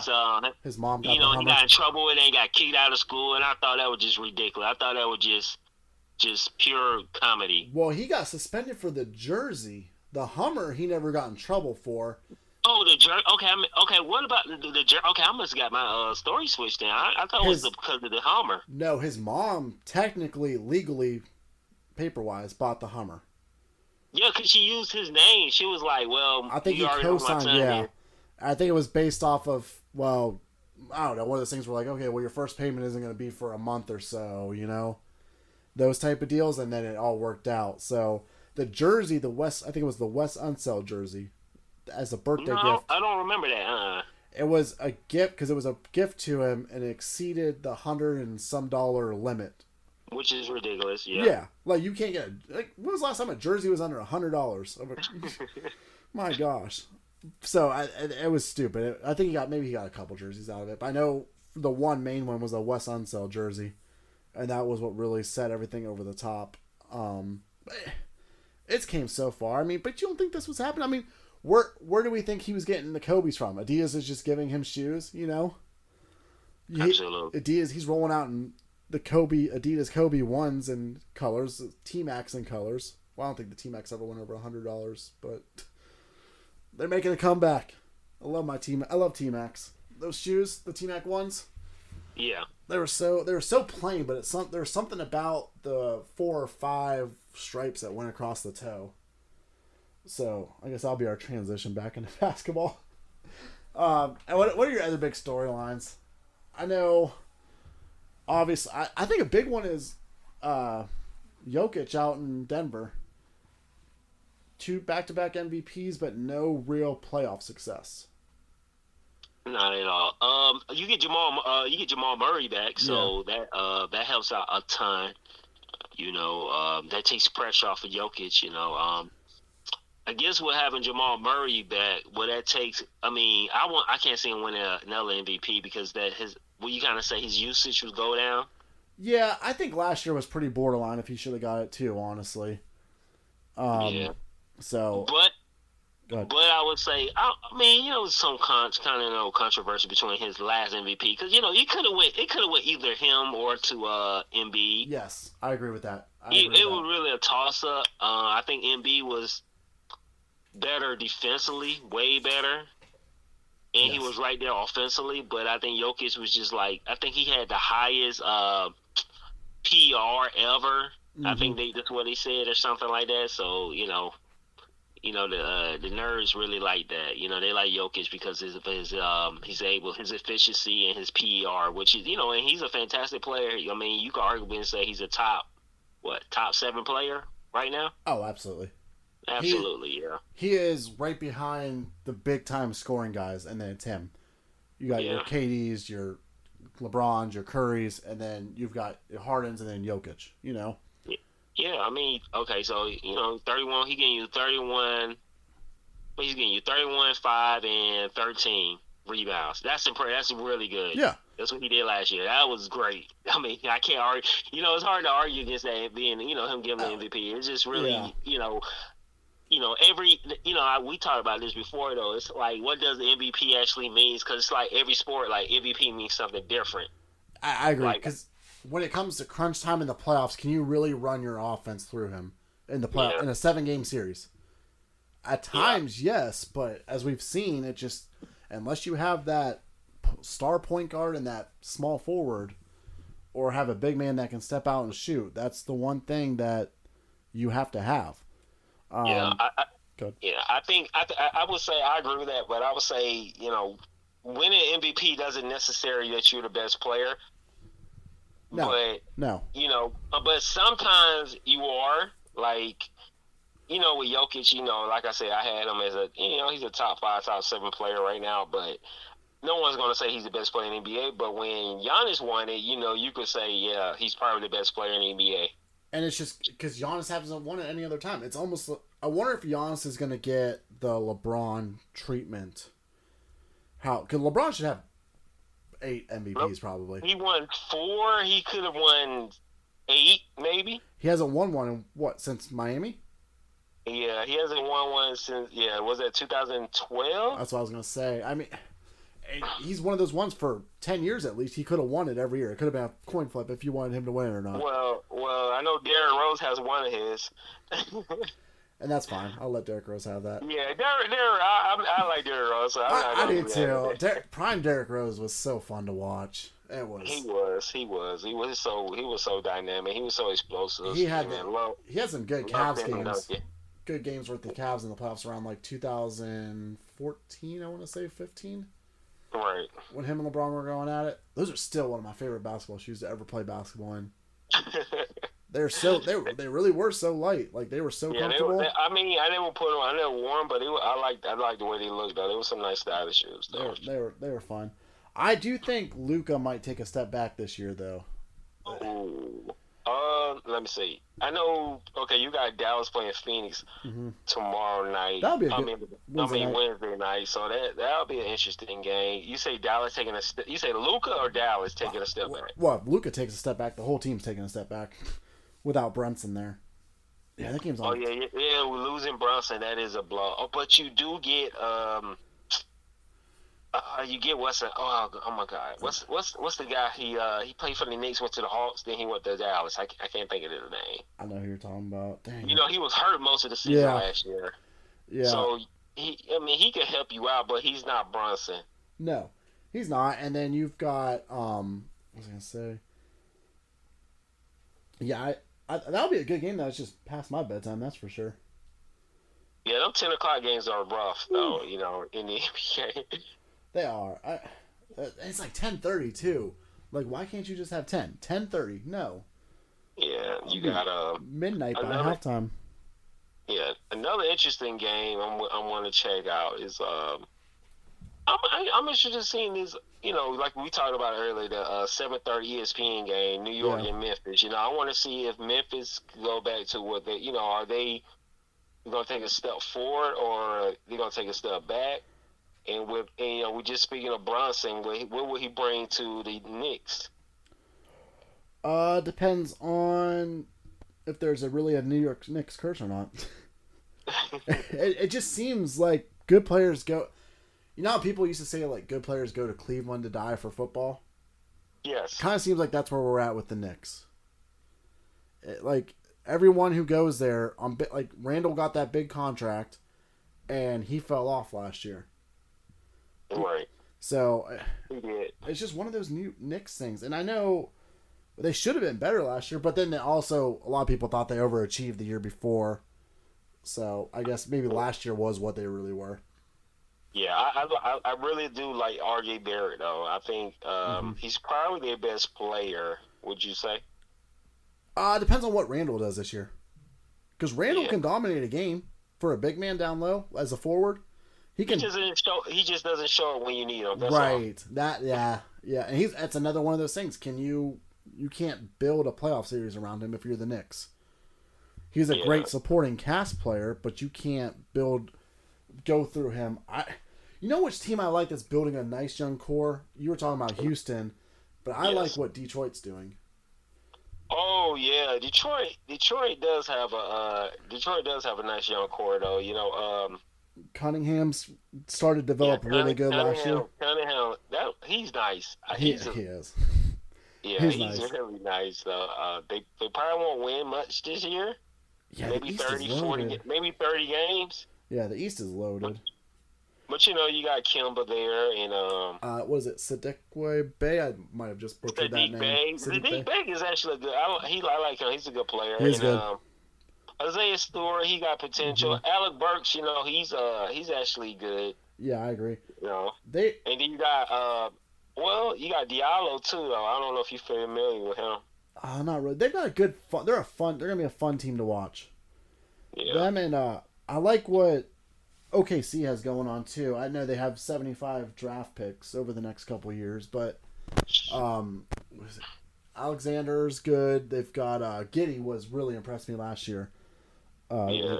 S1: His mom got
S2: He
S1: the Hummer.
S2: got in trouble with it and got kicked out of school, and I thought that was just ridiculous. I thought that was just pure comedy.
S1: Well, he got suspended for the jersey. The Hummer, he never got in trouble for.
S2: Oh, the jersey. Okay, okay. What about the jersey? Okay, I must have got my story switched. Then I thought it was because of the Hummer.
S1: No, his mom technically, legally, paper-wise, bought the Hummer.
S2: Yeah, because she used his name. She was like, "Well,
S1: I think
S2: you
S1: he
S2: already know my
S1: co-signed.
S2: son
S1: Yeah,
S2: here."
S1: I think it was based off of I don't know. One of those things where like, okay, well, your first payment isn't going to be for a month or so, those type of deals, and then it all worked out. So the jersey, I think it was the Wes Unseld jersey, as a birthday gift.
S2: I don't remember that.
S1: It was a gift because it was a gift to him, and it exceeded the $100 and some limit.
S2: Which is ridiculous. Yeah.
S1: Yeah, like you can't get when was the last time a jersey was under $100? My gosh. So it was stupid. I think he got a couple jerseys out of it. But I know the one main one was a Wes Unseld jersey, and that was what really set everything over the top. It's came so far. I mean, but you don't think this was happening? I mean, where do we think he was getting the Kobe's from? Adidas is just giving him shoes,
S2: Absolutely.
S1: Adidas, he's rolling out in the Adidas Kobe ones and colors, T-Max in colors. Well, I don't think the T-Max ever went over $100, but they're making a comeback. I love T-Max. Those shoes, the T-Mac ones.
S2: Yeah.
S1: They were so plain, but there was something about the 4 or 5 stripes that went across the toe. So I guess that'll be our transition back into basketball. And what are your other big storylines? I know, obviously, I think a big one is Jokic out in Denver. 2 back-to-back MVPs, but no real playoff success.
S2: Not at all. You get Jamal Murray back, so that helps out a ton. That takes pressure off of Jokic. I guess with having Jamal Murray back, that takes. I mean, I can't see him winning another MVP because you kind of say his usage would go down.
S1: Yeah, I think last year was pretty borderline if he should have got it too, honestly.
S2: Yeah.
S1: So.
S2: But I would say, I mean, some kind of controversy between his last MVP because it could have went either him or to Embiid.
S1: Yes, I agree with that.
S2: It was really a toss up. I think Embiid was better defensively, way better, and he was right there offensively. But I think Jokic was just I think he had the highest PR ever. Mm-hmm. I think that's what they said or something like that. So the nerds really like that. They like Jokic because his his efficiency and his PER, which is and he's a fantastic player. I mean, you could arguably say he's a top 7 player right now.
S1: Oh, absolutely.
S2: Absolutely, yeah.
S1: He is right behind the big time scoring guys, and then it's him. You got your KDs, your LeBrons, your Currys, and then you've got your Hardens and then Jokic, you know?
S2: Yeah, I mean, okay, so, 31, he getting you 31, he's getting you 31, 5, and 13 rebounds. That's impressive. That's really good.
S1: Yeah.
S2: That's what he did last year. That was great. I mean, I can't argue. It's hard to argue against that being, him giving the MVP. It's just really, we talked about this before, though. It's like, what does the MVP actually mean? Because it's like every sport, like, MVP means something different.
S1: I agree. Because when it comes to crunch time in the playoffs, can you really run your offense through him in the in a 7-game series? At times, yes. But as we've seen, it just, unless you have that star point guard and that small forward, or have a big man that can step out and shoot, that's the one thing that you have to have.
S2: I think I would say I agree with that, but I would say winning MVP doesn't necessarily that you're the best player.
S1: No.
S2: But sometimes you are, like, with Jokic, like I said, I had him as he's a top 5, top 7 player right now, but no one's going to say he's the best player in the NBA. But when Giannis won it, you could say, yeah, he's probably the best player in the NBA.
S1: And it's just because Giannis hasn't won it any other time. It's almost, I wonder if Giannis is going to get the LeBron treatment. Because LeBron should have 8 MVPs probably.
S2: He won 4. He could have won 8, maybe.
S1: He hasn't won one in since Miami?
S2: Yeah, he hasn't won one since, was that 2012?
S1: That's what I was going to say. I mean, he's one of those ones for 10 years at least. He could have won it every year. It could have been a coin flip if you wanted him to win it or not.
S2: Well, I know Derrick Rose has one of his.
S1: And that's fine. I'll let Derrick Rose have that.
S2: Yeah, I like Derrick Rose. So
S1: I do too. Prime Derrick Rose was so fun to watch. It was.
S2: He was so dynamic. He was so explosive.
S1: He had some good Cavs games. Good games with the Cavs in the playoffs around like 2014. I want to say 15.
S2: Right.
S1: When him and LeBron were going at it. Those are still one of my favorite basketball shoes to ever play basketball in. They really were so light. Like, they were so comfortable.
S2: I never put them. I never wore them, but I like the way they looked. Though. They were some nice stylish shoes. Though.
S1: They were fun. I do think Luka might take a step back this year, though.
S2: Ooh. Let me see. I know. Okay, you got Dallas playing Phoenix tomorrow night.
S1: That'll be a good
S2: Wednesday night. So that'll be an interesting game. You say Dallas taking a step. You say Luka or Dallas taking a step back?
S1: Well, if Luka takes a step back, the whole team's taking a step back without Brunson there. Yeah, that game's on.
S2: Oh yeah. We're losing Brunson. That is a blow. Oh, but you do get you get Weston. Oh my God! What's the guy? He played for the Knicks, went to the Hawks, then he went to Dallas. I can't think of his name.
S1: I know who you're talking about. Dang.
S2: He was hurt most of the season last year.
S1: Yeah.
S2: So he could help you out, but he's not Brunson.
S1: No, he's not. And then you've got what was I gonna say? Yeah, that'll be a good game. That's just past my bedtime. That's for sure.
S2: Yeah, them 10:00 games are rough though. In the NBA.
S1: They are. It's like 10:30 too. Like, why can't you just have 10? 10:30? No.
S2: Yeah, you got
S1: midnight by halftime.
S2: Yeah, another interesting game I'm going to check out is I'm interested in seeing this. Like we talked about earlier, the 7:30 ESPN game, New York and Memphis. I want to see if Memphis go back to what they. Are they going to take a step forward or they going to take a step back? And we're just speaking of Brunson. What will he bring to the Knicks?
S1: Depends on if there's really a New York Knicks curse or not. It just seems like good players go. You know how people used to say like good players go to Cleveland to die for football?
S2: Yes.
S1: Kind of seems like that's where we're at with the Knicks. Like everyone who goes there like Randall got that big contract, and he fell off last year.
S2: Right.
S1: So it's just one of those new Knicks things. And I know they should have been better last year, but then also a lot of people thought they overachieved the year before. So I guess maybe last year was what they really were.
S2: Yeah, I really do like R.J. Barrett, though. I think he's probably their best player, would you say?
S1: Depends on what Randall does this year. Because Randall can dominate a game for a big man down low as a forward. He just doesn't show it when you need him. That's right.
S2: All.
S1: Yeah, and that's another one of those things. You can't build a playoff series around him if you're the Knicks. He's a great supporting cast player, but you can't go through him. You know which team I like that's building a nice young core? You were talking about Houston, but I like what Detroit's doing.
S2: Oh yeah, Detroit does have a nice young core though. You know,
S1: Cunningham's started to develop really good last year.
S2: Cunningham, he's nice.
S1: He is.
S2: Yeah, he's nice. Really nice though. They probably won't win much this year.
S1: Yeah,
S2: maybe 30, 40, maybe 30 games.
S1: Yeah, the East is loaded.
S2: But you know, you got Kimba there, and
S1: what is it, Sadikwe Bey? I might have just butchered that name.
S2: Sadiq Bey is actually good. I like him. He's a good player.
S1: He's good.
S2: Isaiah Stewart, he got potential. Mm-hmm. Alec Burks, you know, he's actually good.
S1: Yeah, I agree.
S2: You know, and then you got you got Diallo too. Though I don't know if you're familiar with him.
S1: Not really. They've got a good fun. They're gonna be a fun team to watch.
S2: Yeah.
S1: Them and I like what OKC has going on too. I know they have 75 draft picks over the next couple years, but Alexander's good. They've got Giddey was really impressed me last year.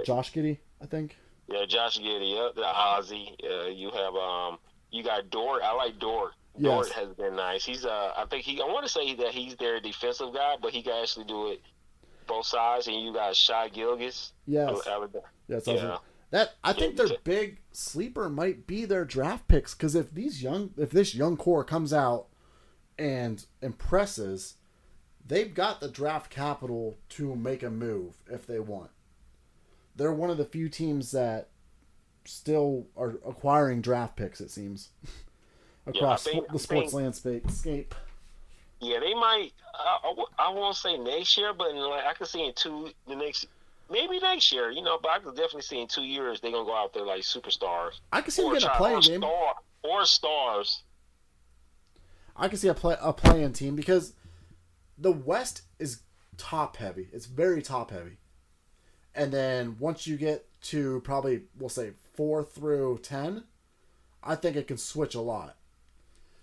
S1: Josh Giddey, I think.
S2: Yeah, Josh Giddey. Yep, the Ozzy. You have you got Dort. I like Dort.
S1: Yes.
S2: Dort has been nice. He's I want to say that he's their defensive guy, but he can actually do it both sides. And you got Shai Gilgeous.
S1: Yes. I think their big sleeper might be their draft picks, because if this young core comes out and impresses, they've got the draft capital to make a move if they want. They're one of the few teams that still are acquiring draft picks, it seems, across the sports landscape.
S2: Yeah, they might. I won't say next year, but I can see maybe next year. You know, but I can definitely see in 2 years they're gonna go out there like superstars.
S1: I can see them getting a playing game
S2: or stars.
S1: I can see a play-in team, because the West is top heavy. It's very top heavy. And then once you get to probably, we'll say 4 through 10, I think it can switch a lot.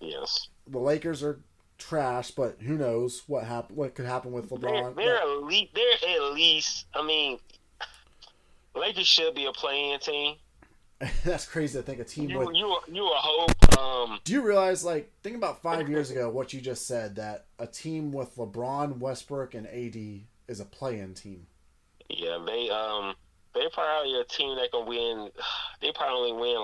S2: Yes.
S1: The Lakers are trash, but who knows what could happen with LeBron.
S2: They're elite. They're at least. I mean, Lakers should be a play-in team.
S1: That's crazy to think a team with.
S2: You a hope.
S1: Do you realize, think about 5 years ago, what you just said, that a team with LeBron, Westbrook, and AD is a play-in team?
S2: Yeah, they're probably a team that can win. They probably win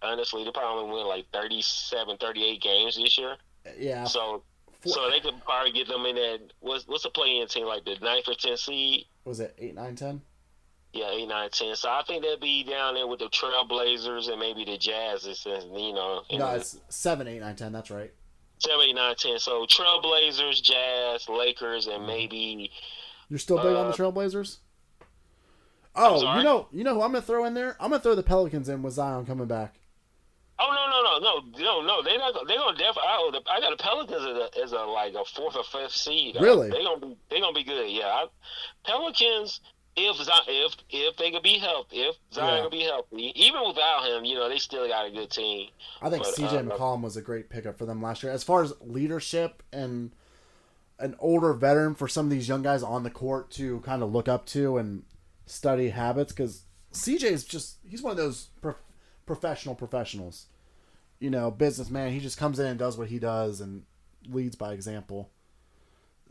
S2: honestly, they probably win 37, 38 games this year.
S1: Yeah.
S2: So they could probably get them in that. What's a play-in team, like the 9th or 10th seed?
S1: Was it 8, 9, 10?
S2: Yeah, 8, 9, 10. So I think they'll be down there with the Trailblazers and maybe the Jazz. No,
S1: it's 7, 8, 9, 10. That's right.
S2: 7, 8, 9, 10. So Trailblazers, Jazz, Lakers, and maybe.
S1: You're still big on the Trailblazers? Oh, you know who I'm gonna throw in there? I'm gonna throw the Pelicans in with Zion coming back.
S2: Oh no! They're not. They're gonna definitely. I got the Pelicans as a 4th or 5th seed.
S1: Really?
S2: They're gonna be good. Yeah, Pelicans. If they could be healthy, if Zion could be healthy, even without him, they still got a good team.
S1: I think CJ McCollum was a great pickup for them last year. As far as leadership and an older veteran for some of these young guys on the court to kind of look up to and study habits, because CJ's he's one of those professionals, businessman. He just comes in and does what he does and leads by example.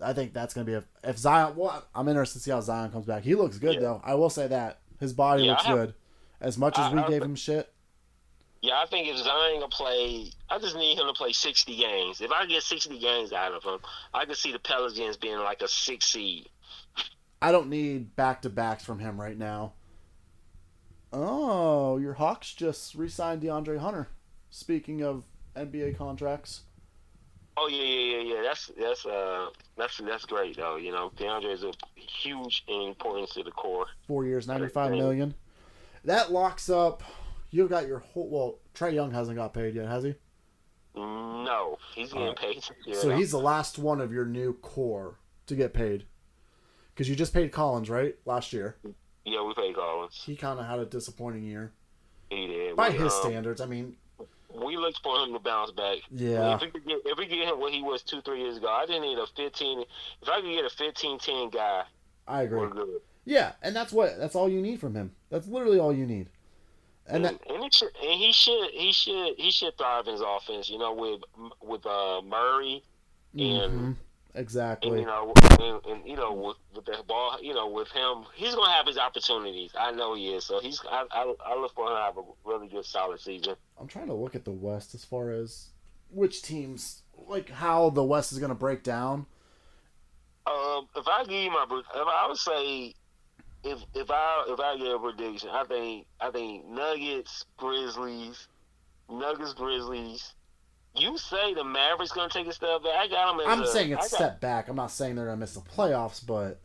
S1: I think that's going to be if Zion. Well, I'm interested to see how Zion comes back. He looks good though. I will say that his body looks good. As much as we gave him shit.
S2: Yeah, I think if Zion can play, I just need him to play 60 games. If I get 60 games out of him, I can see the Pelicans being like a 6 seed.
S1: I don't need back-to-backs from him right now. Oh, your Hawks just re-signed DeAndre Hunter. Speaking of NBA contracts.
S2: Oh yeah. That's great though. DeAndre is a huge importance to the core.
S1: 4 years, $95 million. That locks up. You got your whole. Well, Trae Young hasn't got paid yet, has he?
S2: No, he's getting paid.
S1: So he's the last one of your new core to get paid. Because you just paid Collins, right? Last year.
S2: Yeah, we paid Collins.
S1: He kind of had a disappointing year.
S2: He did.
S1: By his standards, I mean.
S2: we looked for him to bounce back.
S1: Yeah.
S2: If we get him what he was 2-3 years ago, I didn't need a 15. If I could get a 15-10 guy,
S1: I agree.
S2: we're good.
S1: Yeah, and that's all you need from him. That's literally all you need. And
S2: he should thrive in his offense. With Murray and
S1: exactly.
S2: And with that ball, with him, he's gonna have his opportunities. I know he is. So I look for him to have a really good, solid season.
S1: I'm trying to look at the West as far as which teams, like how the West is gonna break down.
S2: If I give you I would say. If I get a prediction, I think Nuggets, Grizzlies. You say the Mavericks gonna take a step back. I got them.
S1: I'm saying it's a step back. I'm not saying they're gonna miss the playoffs, but.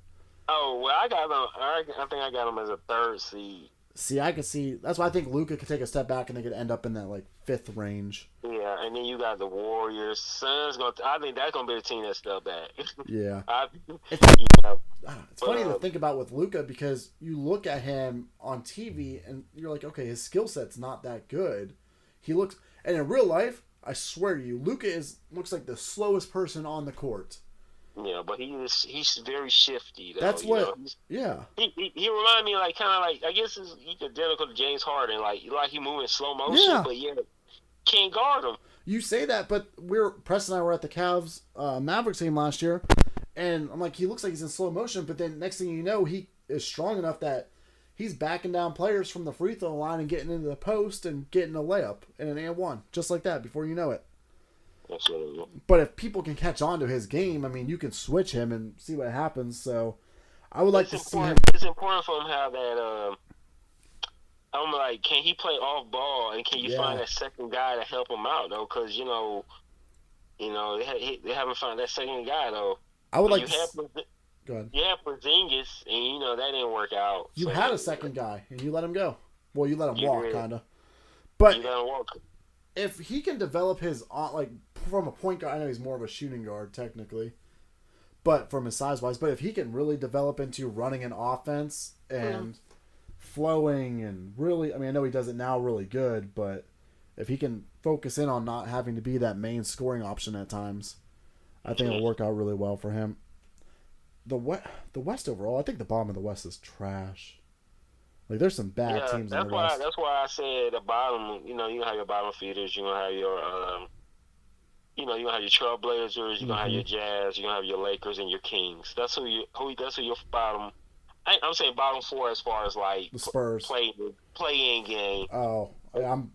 S2: Oh well, I got them. I think I got them as a 3rd seed.
S1: See, I could see. That's why I think Luka could take a step back and they could end up in that 5th range.
S2: Yeah, and then you got the Warriors. Suns I think that's gonna be the team that step back.
S1: Yeah. It's funny to think about with Luka because you look at him on TV and you're like, okay, his skill set's not that good. And in real life, I swear to you, Luka looks like the slowest person on the court.
S2: Yeah, but he's very shifty. Though,
S1: That's what. Yeah.
S2: He reminded me I guess he's identical to James Harden. Like he moving in slow motion,
S1: yeah.
S2: But can't guard him.
S1: You say that, but Preston and I were at the Cavs Mavericks game last year, and I'm like, he looks like he's in slow motion, but then next thing you know, he is strong enough that he's backing down players from the free throw line and getting into the post and getting a layup and an and one, just like that before you know it.
S2: Absolutely.
S1: But if people can catch on to his game, I mean, you can switch him and see what happens. So I would like to see him.
S2: It's important for him to have that. I'm like, can he play off ball and can you find that second guy to help him out though? Because they haven't found that second guy though.
S1: I would like to. Go ahead.
S2: You have Porzingis, and that didn't work out.
S1: You had a second guy, and you let him go. Well, you let him walk, kind of. But
S2: you let him walk.
S1: If he can develop his from a point guard, I know he's more of a shooting guard technically, but from his size wise. But if he can really develop into running an offense and flowing and really, I mean, I know he does it now really good, but if he can focus in on not having to be that main scoring option at times, I think it'll work out really well for him. The West overall, I think the bottom of the West is trash. Like, there's some bad teams in the West.
S2: That's why I said the bottom. You gonna have your bottom feeders. You gonna have your, you gonna have your Trailblazers. You gonna have your Jazz. You gonna have your Lakers and your Kings. That's who your bottom. I'm saying bottom 4 as far as like
S1: the Spurs
S2: play-in game.
S1: Oh, beyond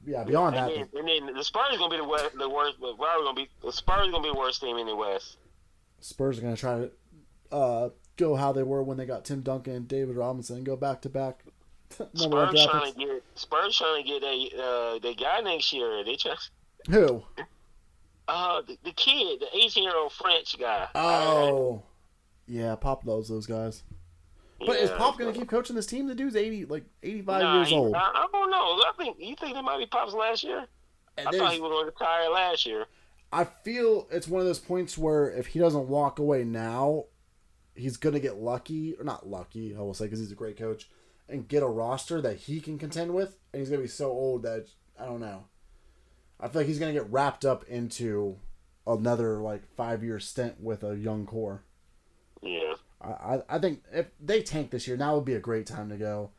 S1: that.
S2: And then the Spurs gonna be the worst. The Spurs gonna be the worst team in the West.
S1: Spurs are gonna try to go how they were when they got Tim Duncan and David Robinson and go back to back.
S2: Spurs trying to get their guy next year. They just
S1: who?
S2: The kid, the 18-year-old French guy.
S1: Oh, yeah, Pop loves those guys. But is Pop going to keep coaching this team? The dude's 85 years old.
S2: I don't know. You think that might be Pop's last year? I thought he was going to retire last year.
S1: I feel it's one of those points where if he doesn't walk away now, he's going to get lucky, or not lucky, I will say, because he's a great coach, and get a roster that he can contend with, and he's going to be so old that, I don't know. I feel like he's going to get wrapped up into another 5-year stint with a young core.
S2: Yeah.
S1: I think if they tank this year, now would be a great time to go.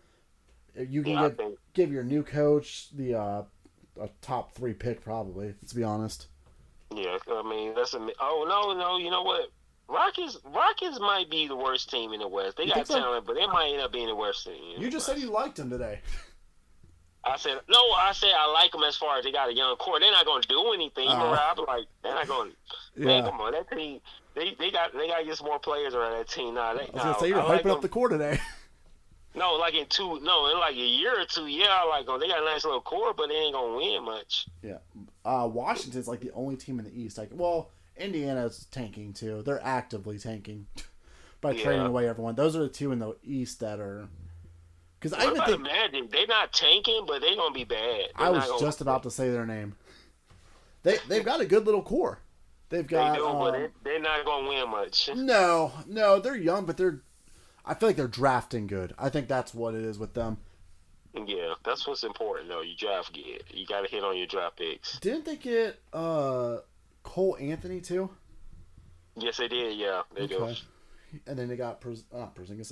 S1: You can give your new coach a top 3 pick, probably, let's be honest.
S2: Yeah, I mean, no, you know what? Rockets might be the worst team in the West. They got talent, but they might end up being the worst team.
S1: You just said you liked them today.
S2: I said I like them as far as they got a young core. They're not going to do anything. I'm like, they're not going to. Man, come on, that team. They got to get some more players around that team. I was
S1: gonna say you're hyping up the core today.
S2: No, in like a year or two, I like them. They got a nice little core, but they ain't gonna win much.
S1: Yeah, Washington's like the only team in the East. Indiana's tanking too. They're actively tanking by trading away everyone. Those are the two in the East that are. Because I even think
S2: Magic, they're not tanking, but they're gonna be bad.
S1: I was just about to say their name. They've got a good little core. They've got.
S2: They do, but they're not gonna win much.
S1: No, they're young, but I feel like they're drafting good. I think that's what it is with them.
S2: Yeah, that's what's important though. You got to hit on your draft picks.
S1: Didn't they get Cole Anthony too?
S2: Yes, they did. Yeah, they do.
S1: Okay. And then they got not Porzingis.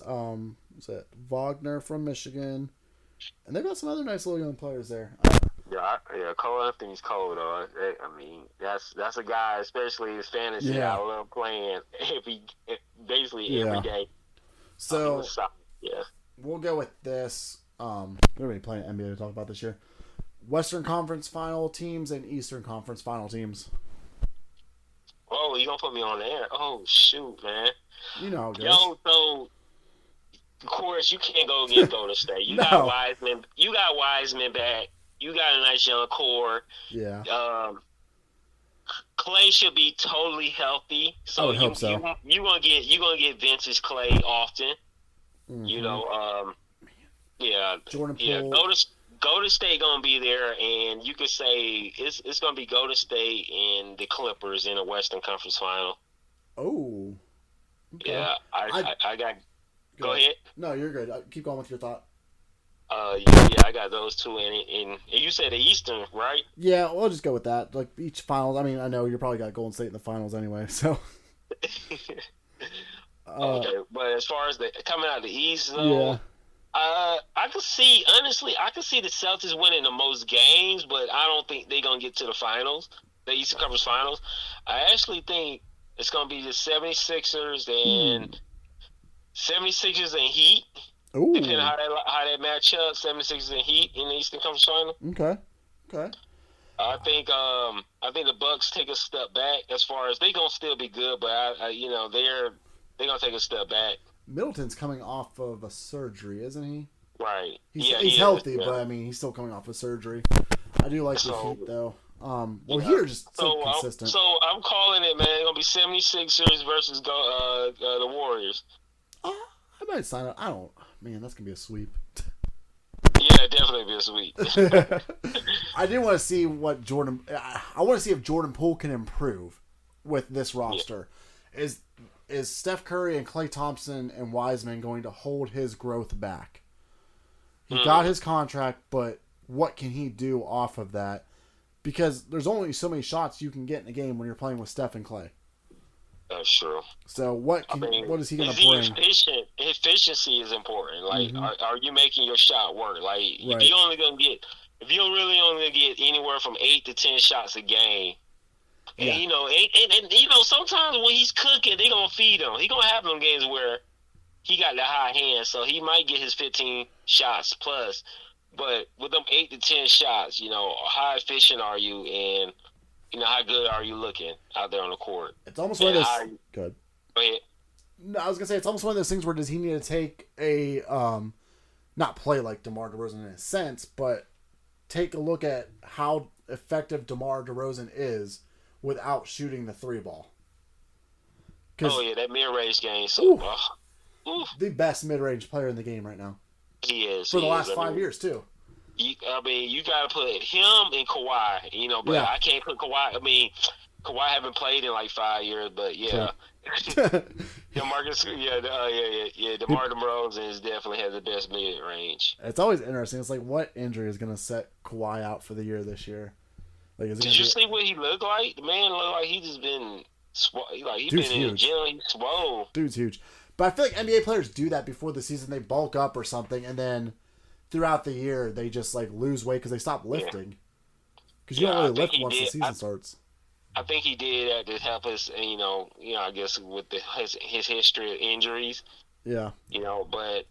S1: What's that? Wagner from Michigan, and they've got some other nice little young players there.
S2: Yeah. Cole Anthony's cold though. I mean, that's a guy, especially his fantasy.
S1: Yeah.
S2: I love playing basically
S1: Yeah.
S2: every day.
S1: So
S2: Yeah.
S1: we'll go with this. We're going to be playing NBA to talk about this year. Western Conference final teams and Eastern Conference final teams.
S2: Oh, you gonna put me on there? Oh shoot, man.
S1: You know how it goes.
S2: Yo, so of course you can't go against Golden State. You got Wiseman. You got Wiseman back. You got a nice young core.
S1: Yeah.
S2: Clay should be totally healthy. So
S1: I would hope so.
S2: You gonna get vintage Clay often. Mm-hmm. You know, yeah.
S1: Jordan Poole.
S2: Golden State gonna be there, and you could say it's gonna be Golden State and the Clippers in the Western Conference Final.
S1: Oh. Okay.
S2: Yeah, I got. Go ahead.
S1: No, you're good. Keep going with your thought.
S2: Yeah, I got those two and you said the Eastern, right?
S1: Yeah, we'll just go with that. Like each finals. I mean, I know you probably got Golden State in the finals anyway, so.
S2: Okay, but as far as the coming out of the East, though,
S1: yeah.
S2: I could see the Celtics winning the most games, but I don't think they're gonna get to the finals, the Eastern Conference Finals. I actually think it's gonna be the 76ers and 76ers and Heat.
S1: Ooh.
S2: Depending on how that match up, 76ers and Heat in the Eastern Conference Final.
S1: Okay.
S2: I think the Bucks take a step back as far as they gonna still be good, but they're gonna take a step back.
S1: Middleton's coming off of a surgery, isn't he?
S2: Right.
S1: He's healthy, but I mean, he's still coming off of surgery. I do like the Heat, though. Heat are just so consistent.
S2: So I'm calling it, man. It's going to be 76ers versus the Warriors.
S1: I might sign up. Man, that's going to be a sweep.
S2: Yeah, definitely be a sweep.
S1: I do want to see what I want to see if Jordan Poole can improve with this roster. Yeah. Is Steph Curry and Klay Thompson and Wiseman going to hold his growth back? He got his contract, but what can he do off of that? Because there's only so many shots you can get in a game when you're playing with Steph and Klay.
S2: That's true.
S1: So what is he going to bring?
S2: Efficiency is important. Like, are you making your shot work? Like,
S1: right.
S2: if you're really only gonna get anywhere from 8 to 10 shots a game.
S1: Yeah.
S2: And sometimes when he's cooking, they're going to feed him. He's going to have them games where he got the high hand, so he might get his 15 shots plus. But with them 8 to 10 shots, how efficient are you and, how good are you looking out there on the court?
S1: It's almost one of those... Good.
S2: Go ahead.
S1: No, I was going to say, it's almost one of those things where does he need to take a... not play like DeMar DeRozan in a sense, but take a look at how effective DeMar DeRozan is without shooting the 3-ball.
S2: Oh, yeah, that mid-range game. So,
S1: the best mid-range player in the game right now.
S2: He is.
S1: For the last 5 years, too.
S2: You got to put him and Kawhi, but I can't put Kawhi. Kawhi haven't played in like 5 years, but yeah. DeMar DeRozan definitely has the best mid-range.
S1: It's always interesting. It's like, what injury is going to set Kawhi out for the year this year? Like,
S2: did you see what he looked like? The man looked like he just been he's been in the gym. He's swole.
S1: Dude's huge. But I feel like NBA players do that before the season. They bulk up or something, and then throughout the year they just like lose weight because they stop lifting. Because you don't really lift once the season starts.
S2: I think he did that to help us. I guess with his history of injuries. Yeah. But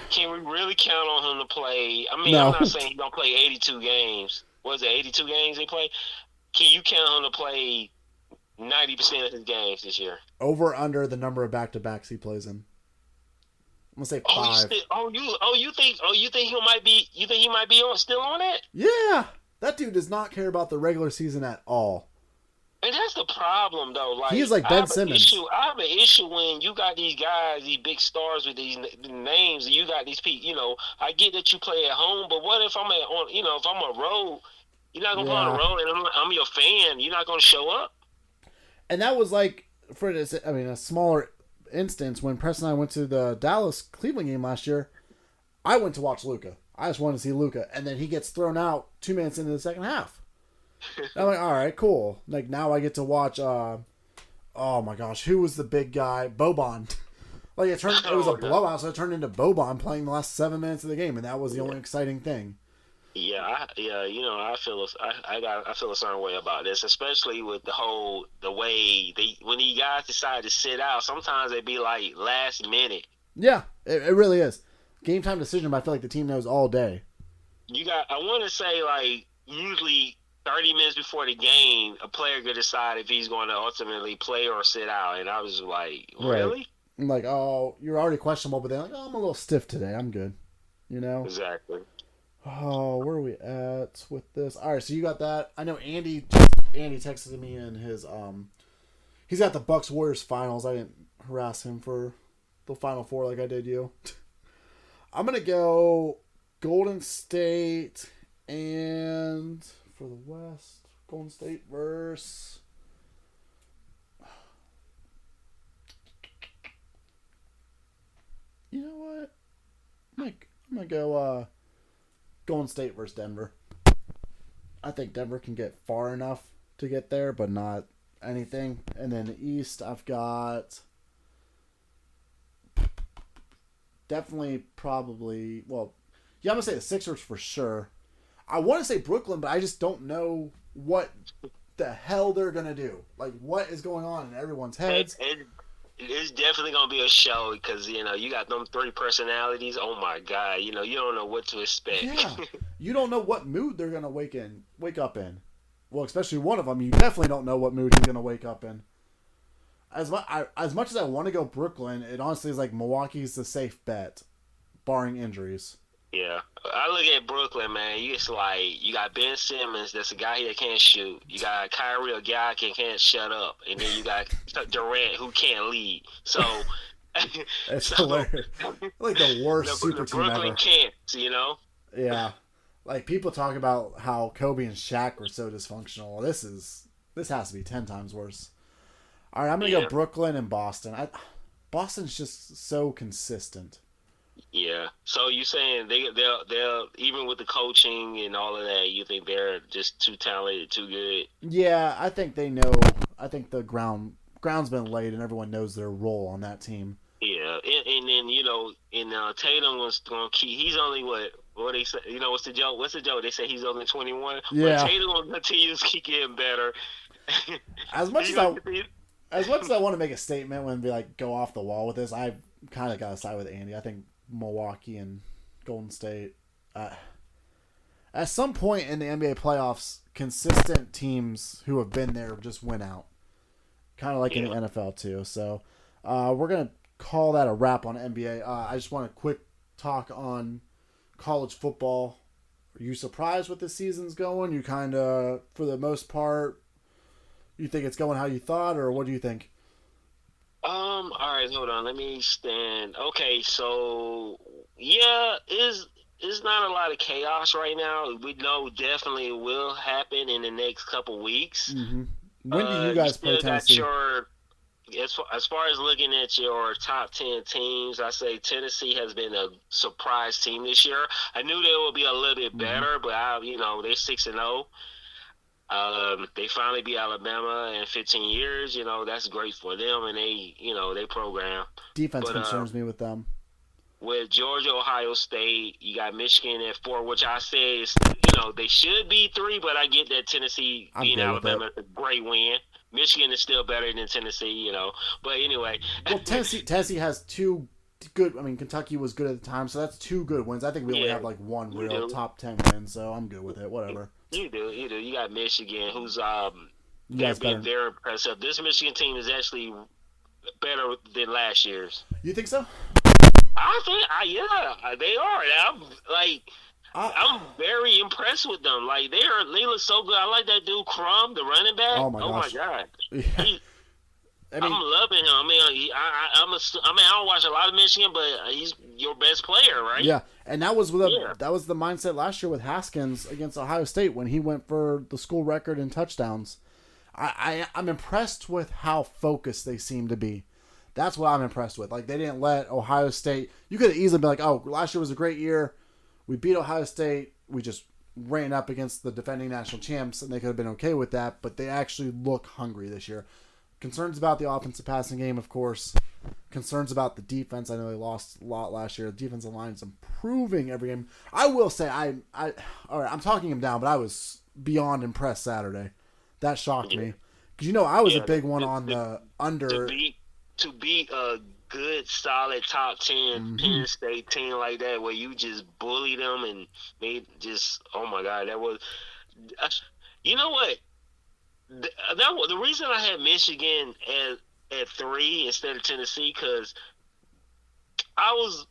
S2: can we really count on him to play? I mean, no. I'm not saying he's gonna play 82 games. Was it 82 games he played? Can you count on him to play 90% of his games this year?
S1: Over under the number of back-to-backs he plays in. I'm gonna say 5.
S2: You think he might be? You think he might be still on that?
S1: Yeah, that dude does not care about the regular season at all.
S2: And that's the problem, though. Like,
S1: he's like Ben Simmons.
S2: I have an issue when you got these guys, these big stars with these names, and you got these people. I get that you play at home, but what if I'm if I'm on road, you're not gonna play on the road, and I'm your fan. You're not gonna show up.
S1: And that was like a smaller instance when Preston and I went to the Dallas Cleveland game last year. I went to watch Luka. I just wanted to see Luka, and then he gets thrown out 2 minutes into the second half. I'm like, all right, cool. Like now I get to watch. Oh my gosh, who was the big guy? Boban. Like it was a blowout, so it turned into Boban playing the last 7 minutes of the game, and that was the only exciting thing.
S2: Yeah, I feel a certain way about this, especially with the way when the guys decide to sit out. Sometimes they be like last minute.
S1: Yeah, it really is game time decision, but I feel like the team knows all day.
S2: I want to say like usually 30 minutes before the game, a player could decide if he's going to ultimately play or sit out, and I was like, really?
S1: Right. I'm like, oh, you're already questionable, but they're like, oh, I'm a little stiff today. I'm good. You know?
S2: Exactly.
S1: Oh, where are we at with this? All right, so you got that. I know Andy texted me in his he's got the Bucks Warriors finals. I didn't harass him for the Final Four like I did you. I'm gonna go Golden State, and for the West, Golden State versus. You know what? I'm gonna go Golden State versus Denver. I think Denver can get far enough to get there, but not anything. And then the East, I've got definitely probably, well, yeah, I'm going to say the Sixers for sure. I want to say Brooklyn, but I just don't know what the hell they're going to do. Like, what is going on in everyone's heads?
S2: It's definitely going to be a show because, you got them 3 personalities. Oh, my God. You don't know what to expect.
S1: Yeah. You don't know what mood they're going to wake up in. Well, especially one of them, you definitely don't know what mood he's going to wake up in. As much as I want to go Brooklyn, it honestly is like Milwaukee's the safe bet, barring injuries.
S2: Yeah. I look at Brooklyn, man. It's like you got Ben Simmons, that's a guy that can't shoot. You got Kyrie, a guy can't shut up. And then you got Durant, who can't lead. So
S1: it's hilarious. Like the worst super team ever.
S2: Brooklyn can't,
S1: Yeah. Like people talk about how Kobe and Shaq were so dysfunctional. This has to be 10 times worse. All right, I'm gonna go Brooklyn and Boston. Boston's just so consistent.
S2: Yeah. So you saying they'll even with the coaching and all of that, you think they're just too talented, too good?
S1: Yeah, I think they know. I think the ground's been laid and everyone knows their role on that team.
S2: Yeah, and then Tatum was going to keep. He's only what they say. What's the joke? They say he's only 21.
S1: Yeah.
S2: But Tatum will continue to keep getting better.
S1: As much as I want to make a statement and be like go off the wall with this, I kind of got to side with Andy. I think Milwaukee and Golden State. At some point in the NBA playoffs, consistent teams who have been there just win out. Kind of like in the NFL too. So we're gonna call that a wrap on NBA. I just want a quick talk on college football. Are you surprised with the season's going? You kind of, for the most part, you think it's going how you thought, or what do you think?
S2: All right, hold on. Let me stand. Okay, so yeah, it's not a lot of chaos right now. We know definitely it will happen in the next couple weeks.
S1: Mm-hmm. When do you guys play Tennessee?
S2: As far as looking at your top 10 teams, I say Tennessee has been a surprise team this year. I knew they would be a little bit better, but they're 6-0. They finally beat Alabama in 15 years. That's great for them, and they program.
S1: Defense concerns me with them.
S2: With Georgia, Ohio State, you got Michigan at 4, which I say is, they should be 3, but I get that Tennessee beating Alabama is a great win. Michigan is still better than Tennessee, But anyway.
S1: Well, Tennessee has 2 good. I mean, Kentucky was good at the time, so that's 2 good wins. I think we only have like 1 real top 10 win, so I'm good with it. Whatever.
S2: You do. You got Michigan, who's been very impressive. This Michigan team is actually better than last year's.
S1: You think so?
S2: I think, they are. I'm very impressed with them. Like they look so good. I like that dude Crum, the running back.
S1: Oh my gosh.
S2: God.
S1: Yeah.
S2: I'm loving him. I mean, I don't watch a lot of Michigan, but he's your best player, right?
S1: Yeah, and that was that was the mindset last year with Haskins against Ohio State when he went for the school record in touchdowns. I'm impressed with how focused they seem to be. That's what I'm impressed with. Like, they didn't let Ohio State. You could have easily been like, oh, last year was a great year. We beat Ohio State. We just ran up against the defending national champs, and they could have been okay with that. But they actually look hungry this year. Concerns about the offensive passing game, of course. Concerns about the defense. I know they lost a lot last year. The defensive line is improving every game. I will say, all right, I'm talking him down, but I was beyond impressed Saturday. That shocked me. Because, I was a big one on the under.
S2: To beat a good, solid top 10 Penn State team like that, where you just bully them and made just, oh my God, that was, you know what? The reason I had Michigan at 3 instead of Tennessee, because I was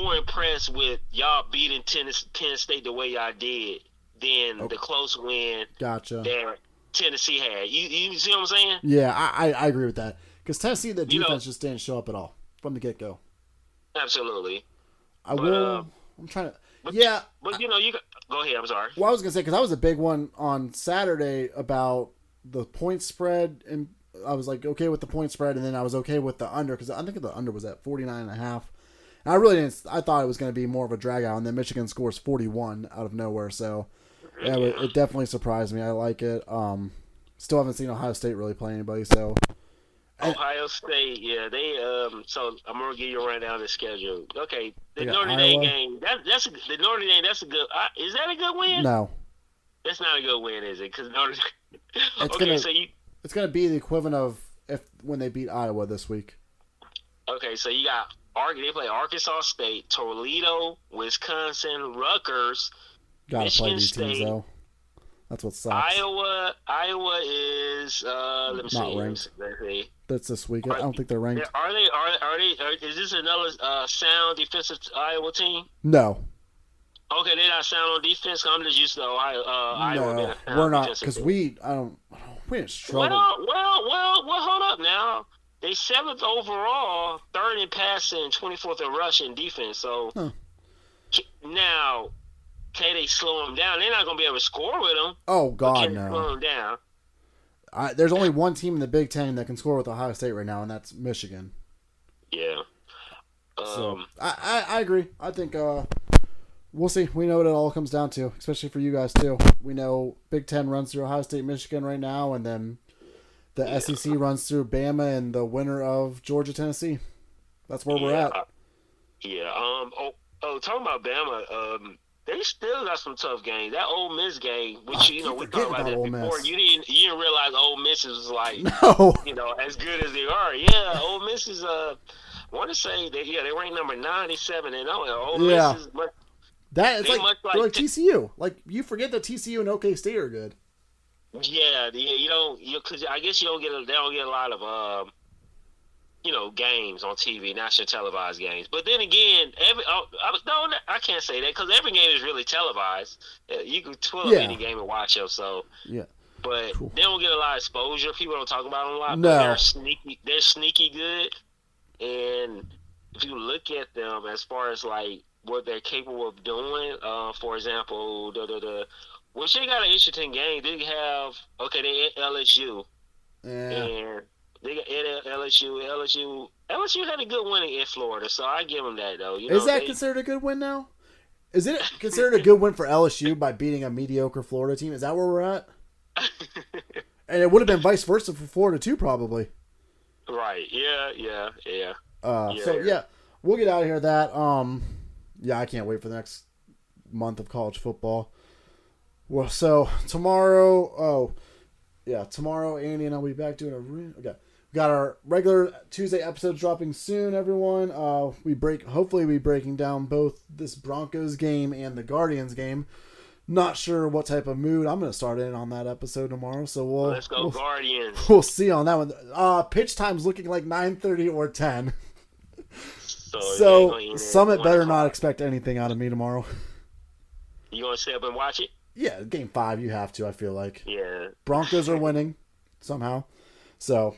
S2: more impressed with y'all beating Penn State the way y'all did than the close win that Tennessee had. You see what I'm saying?
S1: Yeah, I agree with that. Because Tennessee, the defense just didn't show up at all from the get-go.
S2: Absolutely.
S1: I'm trying to... But
S2: you go ahead. I'm sorry.
S1: Well, I was going to say, because I was a big one on Saturday about the point spread, and I was like, okay with the point spread, and then I was okay with the under, because I think the under was at 49.5. And I really didn't... I thought it was going to be more of a drag-out, and then Michigan scores 41 out of nowhere, so... Yeah, it definitely surprised me. I like it. Still haven't seen Ohio State really play anybody, so...
S2: Ohio State, yeah, they so I'm gonna give you a rundown of the schedule. Okay, the Notre
S1: Iowa.
S2: Dame game. That's the Notre Dame. That's a good. Is that a good win?
S1: No,
S2: that's not a good win, is it? Because Notre Dame.
S1: It's gonna be the equivalent of when they beat Iowa this week.
S2: Okay, so you got they play Arkansas State, Toledo, Wisconsin, Rutgers,
S1: Gotta
S2: Michigan
S1: play these
S2: State.
S1: teams though. That's what sucks.
S2: Iowa is let me
S1: not
S2: see.
S1: ranked.
S2: Let's see.
S1: That's this week. I don't think they're ranked.
S2: Are they? Is this another sound defensive Iowa team?
S1: No.
S2: Okay, they're not sound on defense. I'm just used to Iowa.
S1: No, we're not, because we didn't struggle.
S2: Well, hold up now. They 7th overall, 3rd in passing, 24th in rushing defense. So now, can they slow them down? They're not going to be able to score with them.
S1: Oh God,
S2: no. Slow them down.
S1: There's only one team in the Big Ten that can score with Ohio State right now, and that's Michigan.
S2: Yeah.
S1: So I agree. I think we'll see. We know what it all comes down to, especially for you guys too. We know Big Ten runs through Ohio State, Michigan right now, and then the SEC runs through Bama and the winner of Georgia, Tennessee. That's where we're at.
S2: Yeah. Talking about Bama. They still got some tough games. That Ole Miss game, which we talked about that before. You didn't realize Ole Miss was like, as good as they are. Yeah, Ole Miss is I want to say they ranked number 97 and Ole Miss is much.
S1: It's like they're like TCU. Like, you forget that TCU and OK State are good.
S2: Yeah, because I guess they don't get a lot of games on TV, national televised games. But then again, I can't say that, because every game is really televised. You can pull up any game and watch them. So
S1: yeah,
S2: but they don't get a lot of exposure. People don't talk about them a lot.
S1: No,
S2: but they're sneaky good. And if you look at them as far as like what they're capable of doing, for example, which they got an interesting game. They have they at LSU, and they got at LSU. LSU had a good win in Florida, so I give them that though.
S1: Is that considered a good win now? Is it considered a good win for LSU by beating a mediocre Florida team? Is that where we're at? And it would have been vice versa for Florida too, probably.
S2: Right. Yeah.
S1: So yeah, we'll get out of here. I can't wait for the next month of college football. Well, so tomorrow, Andy and I'll be back doing okay. We got our regular Tuesday episodes dropping soon, everyone. Hopefully we breaking down both this Broncos game and the Guardians game. Not sure what type of mood I'm going to start in on that episode tomorrow, so
S2: let's go Guardians.
S1: We'll see on that one. Pitch time's looking like 9:30 or 10. So Summit better not expect anything out of me tomorrow.
S2: You going to stay up and watch it?
S1: Yeah, game 5, you have to, I feel like.
S2: Yeah.
S1: Broncos are winning somehow. So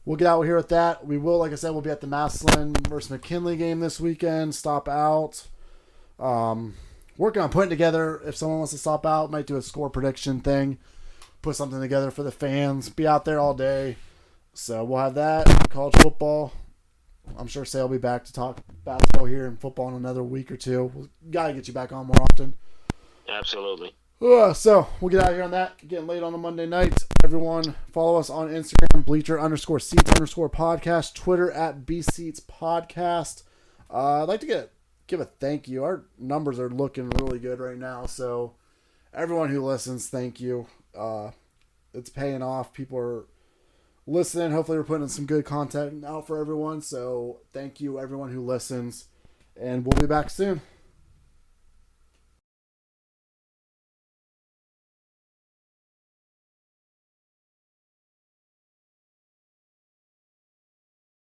S1: we'll get out here with that. We will, like I said, we'll be at the Massillon versus McKinley game this weekend. Stop out. Working on putting together, if someone wants to stop out, might do a score prediction thing. Put something together for the fans. Be out there all day. So we'll have that, college football. I'm sure Say will be back to talk basketball here and football in another week or two. We got to get you back on more often.
S2: Absolutely.
S1: So we'll get out of here on that. Getting late on a Monday night. Everyone follow us on Instagram, Bleacher_Seats_podcast, Twitter at BSeatsPodcast. I'd like to give a thank you. Our numbers are looking really good right now. So everyone who listens, thank you. It's paying off. People are listening. Hopefully we're putting some good content out for everyone. So thank you everyone who listens. And we'll be back soon.